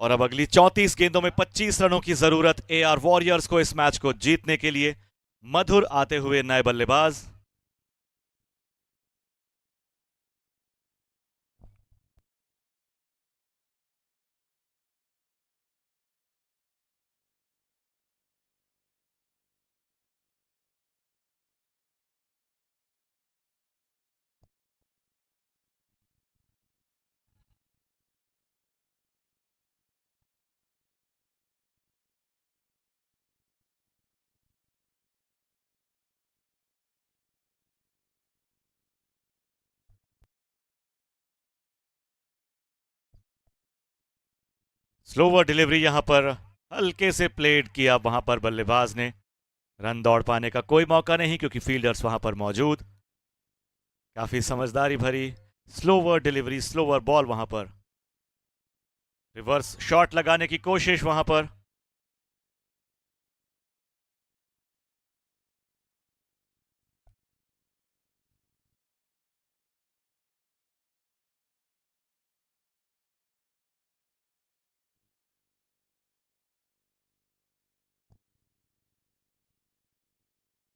Speaker 1: और अब अगली 34 गेंदों में 25 रनों की जरूरत एआर वॉरियर्स को इस मैच को जीतने के लिए। मधुर आते हुए नए बल्लेबाज। स्लोवर डिलीवरी यहां पर हल्के से प्लेड किया वहां पर बल्लेबाज ने। रन दौड़ पाने का कोई मौका नहीं क्योंकि फील्डर्स वहां पर मौजूद। काफी समझदारी भरी स्लोवर डिलीवरी, स्लोवर बॉल वहां पर। रिवर्स शॉट लगाने की कोशिश वहां पर।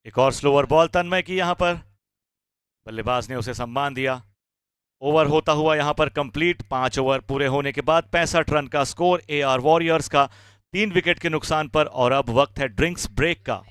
Speaker 1: एक और स्लोवर बॉल तन्मय की यहां पर। बल्लेबाज ने उसे सम्मान दिया। ओवर होता हुआ यहां पर कंप्लीट। 5 ओवर पूरे होने के बाद 65 रन का स्कोर एआर वॉरियर्स का, 3 विकेट के नुकसान पर। और अब वक्त है ड्रिंक्स ब्रेक का।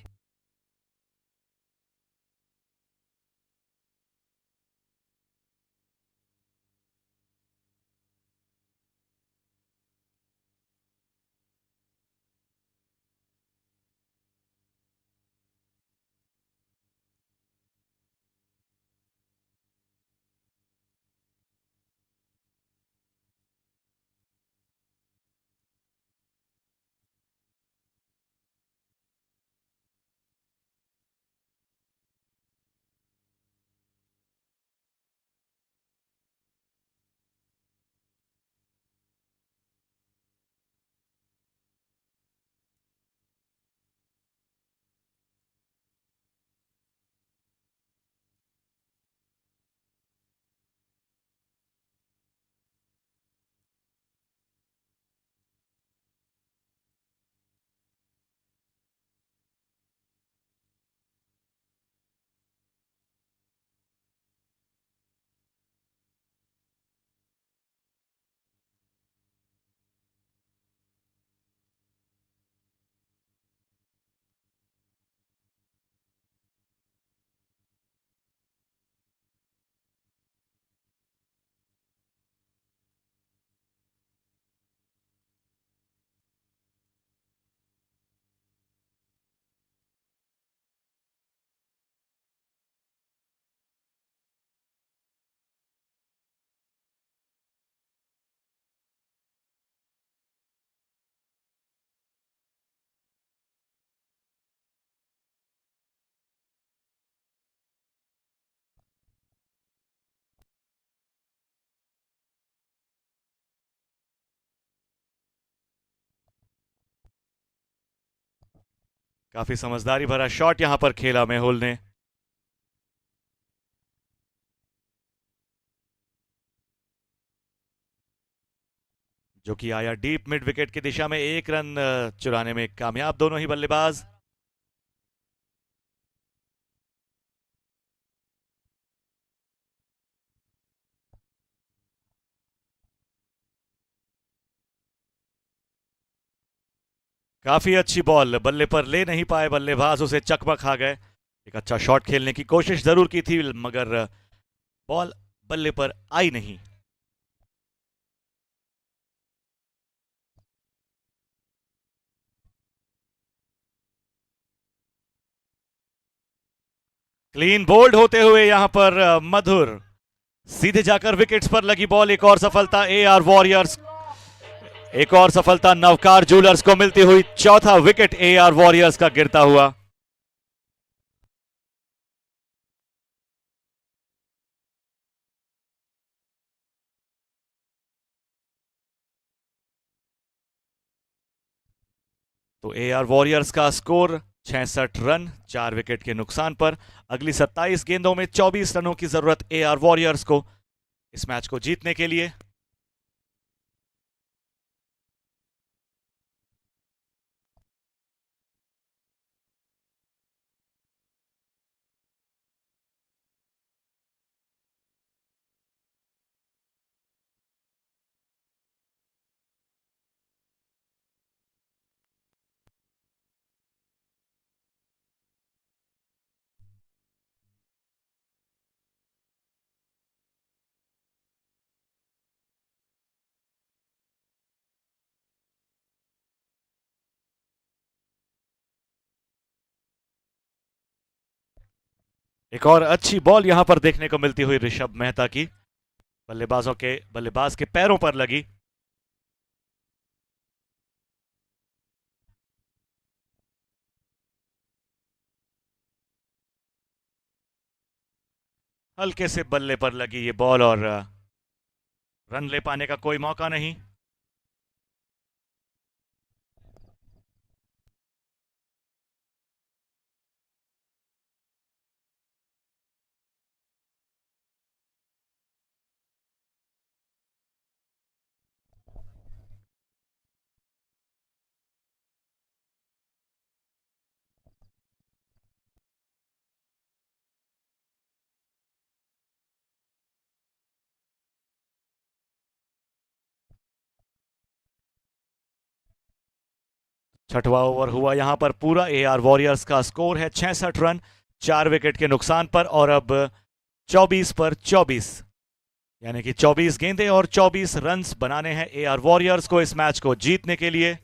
Speaker 1: काफी समझदारी भरा शॉट यहां पर खेला मेहुल ने। जो कि आया डीप मिड विकेट की दिशा में। 1 रन चुराने में कामयाब दोनों ही बल्लेबाज। काफी अच्छी बॉल, बल्ले पर ले नहीं पाए बल्लेबाज, उसे चकमा खा गए। एक अच्छा शॉट खेलने की कोशिश जरूर की थी मगर बॉल बल्ले पर आई नहीं। क्लीन बोल्ड होते हुए यहां पर मधुर सीधे जाकर विकेट्स पर लगी बॉल। एक और सफलता एआर वॉरियर्स, एक और सफलता नवकार जूलर्स को मिलती हुई। चौथा विकेट एआर वॉरियर्स का गिरता हुआ। तो एआर वॉरियर्स का स्कोर 66 रन 4 विकेट के नुकसान पर। अगली 27 गेंदों में 24 रनों की जरूरत एआर वॉरियर्स को इस मैच को जीतने के लिए। एक और अच्छी बॉल यहां पर देखने को मिलती हुई ऋषभ मेहता की, बल्लेबाज के पैरों पर लगी। हल्के से बल्ले पर लगी ये बॉल और रन ले पाने का कोई मौका नहीं। छठवां ओवर हुआ यहां पर पूरा। एआर वॉरियर्स का स्कोर है 66 रन 4 विकेट के नुकसान पर। और अब 24 पर 24, यानी कि 24 गेंदें और 24 रन्स बनाने हैं एआर वॉरियर्स को इस मैच को जीतने के लिए।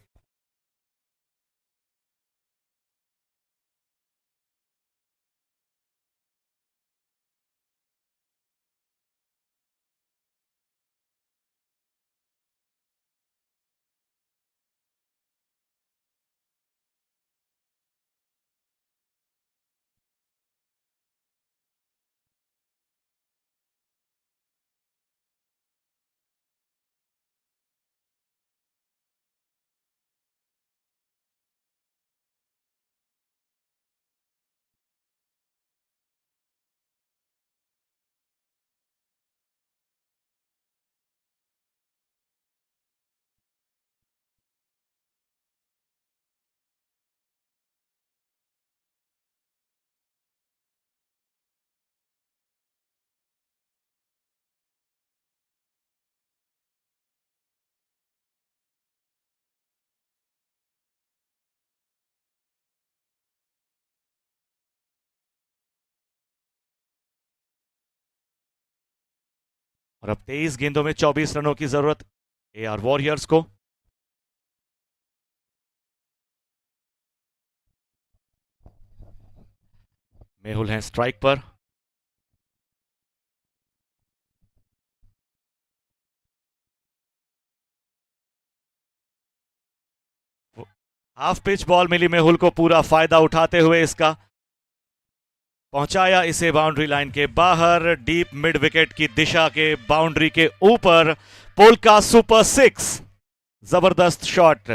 Speaker 1: और अब 23 गेंदों में 24 रनों की जरूरत एआर वॉरियर्स को। मेहुल हैं स्ट्राइक पर। हाफ पिच बॉल मिली मेहुल को, पूरा फायदा उठाते हुए इसका पहुंचाया इसे बाउंड्री लाइन के बाहर। डीप मिड विकेट की दिशा के बाउंड्री के ऊपर पोल का सुपर 6। जबरदस्त शॉट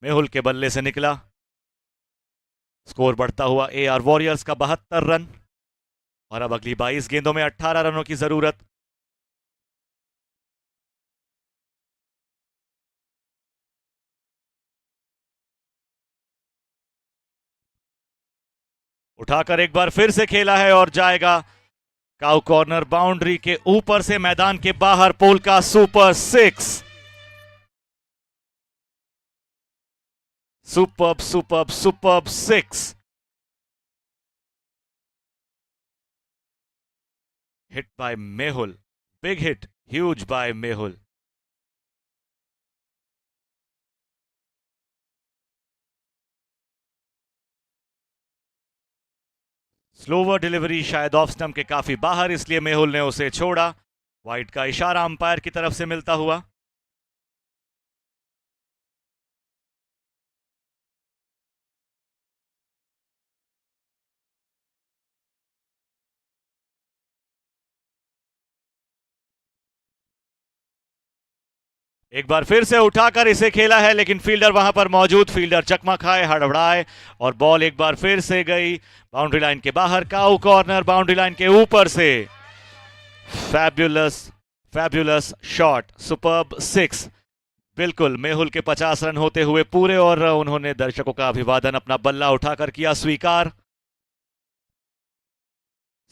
Speaker 1: मेहुल के बल्ले से निकला। स्कोर बढ़ता हुआ एआर वॉरियर्स का 72 रन। और अब अगली 22 गेंदों में 18 रनों की जरूरत। उठाकर एक बार फिर से खेला है और जाएगा काउ कॉर्नर बाउंड्री के ऊपर से मैदान के बाहर। पोल का super 6। Superb superb superb 6 hit by Mehul. Big hit, huge by Mehul. Slower delivery शायद ऑफ स्टंप के काफी बाहर, इसलिए मेहुल ने उसे छोड़ा। वाइड का इशारा अंपायर की तरफ से मिलता हुआ। एक बार फिर से उठाकर इसे खेला है, लेकिन फील्डर वहां पर मौजूद, फील्डर चकमा खाए, हड़बड़ाए और बॉल एक बार फिर से गई बाउंड्री लाइन के बाहर। काउ कॉर्नर बाउंड्री लाइन के ऊपर से fabulous fabulous shot, superb six. बिल्कुल मेहुल के 50 रन होते हुए पूरे और उन्होंने दर्शकों का अभिवादन अपना बल्ला उठाकर किया स्वीकार।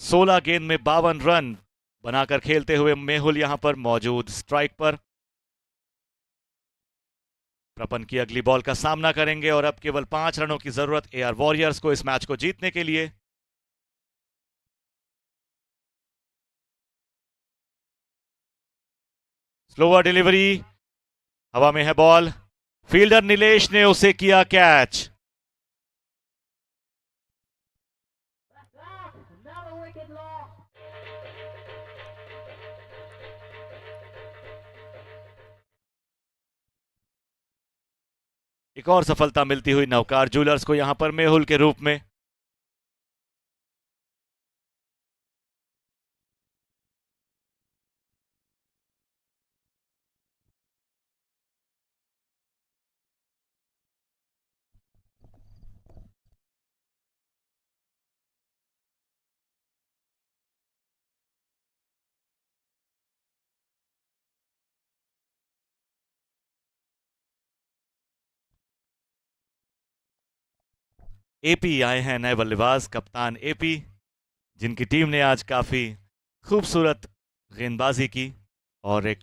Speaker 1: 16 गेंद में 52 रन बनाकर खेलते हुए मेहुल यहां पर मौजूद स्ट्राइक पर। प्रपन की अगली बॉल का सामना करेंगे और अब केवल 5 रनों की जरूरत एआर वॉरियर्स को इस मैच को जीतने के लिए। स्लोअर डिलीवरी, हवा में है बॉल, फील्डर नीलेश ने उसे किया कैच। एक और सफलता मिलती हुई नवकार जूलर्स को यहां पर मेहुल के रूप में। एपी आए हैं नए बल्लेबाज, कप्तान एपी, जिनकी टीम ने आज काफी खूबसूरत गेंदबाजी की और एक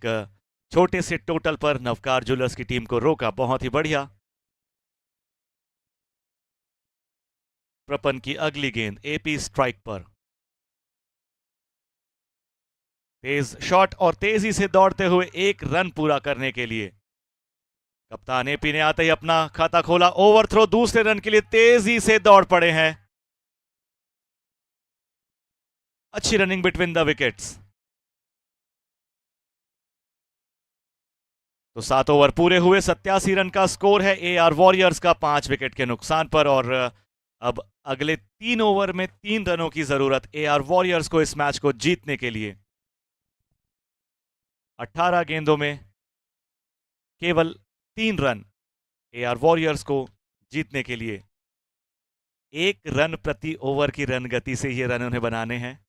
Speaker 1: छोटे से टोटल पर नवकार जूलर्स की टीम को रोका। बहुत ही बढ़िया। प्रपन की अगली गेंद एपी स्ट्राइक पर, तेज शॉट और तेजी से दौड़ते हुए एक रन पूरा करने के लिए कप्तान एपी ने आते ही अपना खाता खोला। ओवरथ्रो दूसरे रन के लिए तेजी से दौड़ पड़े हैं। अच्छी रनिंग बिटवीन द विकेट्स। तो 7 ओवर पूरे हुए, 87 रन का स्कोर है एआर वॉरियर्स का 5 विकेट के नुकसान पर। और अब अगले 3 ओवर में 3 रनों की जरूरत एआर वॉरियर्स को इस मैच को जीतने के लिए। 18 गेंदों में केवल 3 रन एआर वॉरियर्स को जीतने के लिए। 1 रन प्रति ओवर की रन गति से ये रन उन्हें बनाने हैं।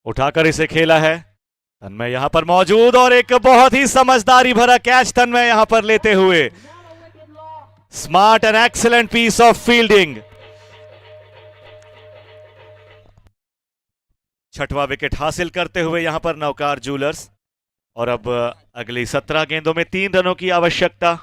Speaker 1: उठाकर इसे खेला है, तन्मय यहां पर मौजूद और एक बहुत ही समझदारी भरा कैच तन्मय यहां पर लेते हुए। Smart and excellent piece of fielding. छठवां विकेट हासिल करते हुए यहां पर नवकार जूलर्स। और अब अगली 17 गेंदों में 3 रनों की आवश्यकता।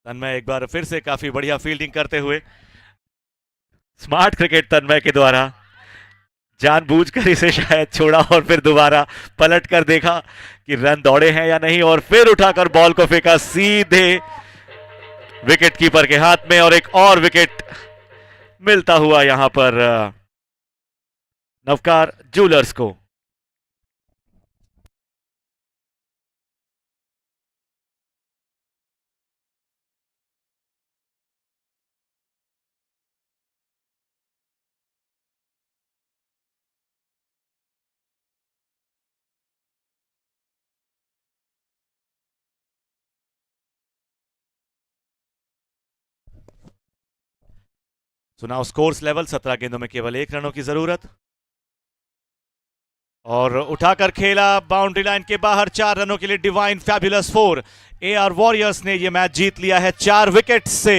Speaker 1: तन्मय एक बार फिर से काफी बढ़िया फील्डिंग करते हुए, स्मार्ट क्रिकेट तन्मय के द्वारा, जानबूझकर इसे शायद छोड़ा और फिर दोबारा पलट कर देखा कि रन दौड़े हैं या नहीं, और फिर उठाकर बॉल को फेंका सीधे विकेट कीपर के हाथ में, और एक और विकेट मिलता हुआ यहां पर नवकार ज्वेलर्स को। सुनाओ स्कोर्स लेवल, 17 गेंदों में केवल 1 रनों की जरूरत, और उठाकर खेला बाउंड्री लाइन के बाहर 4 रनों के लिए डिवाइन फैबुलस 4। एआर वॉरियर्स ने यह मैच जीत लिया है 4 विकेट से।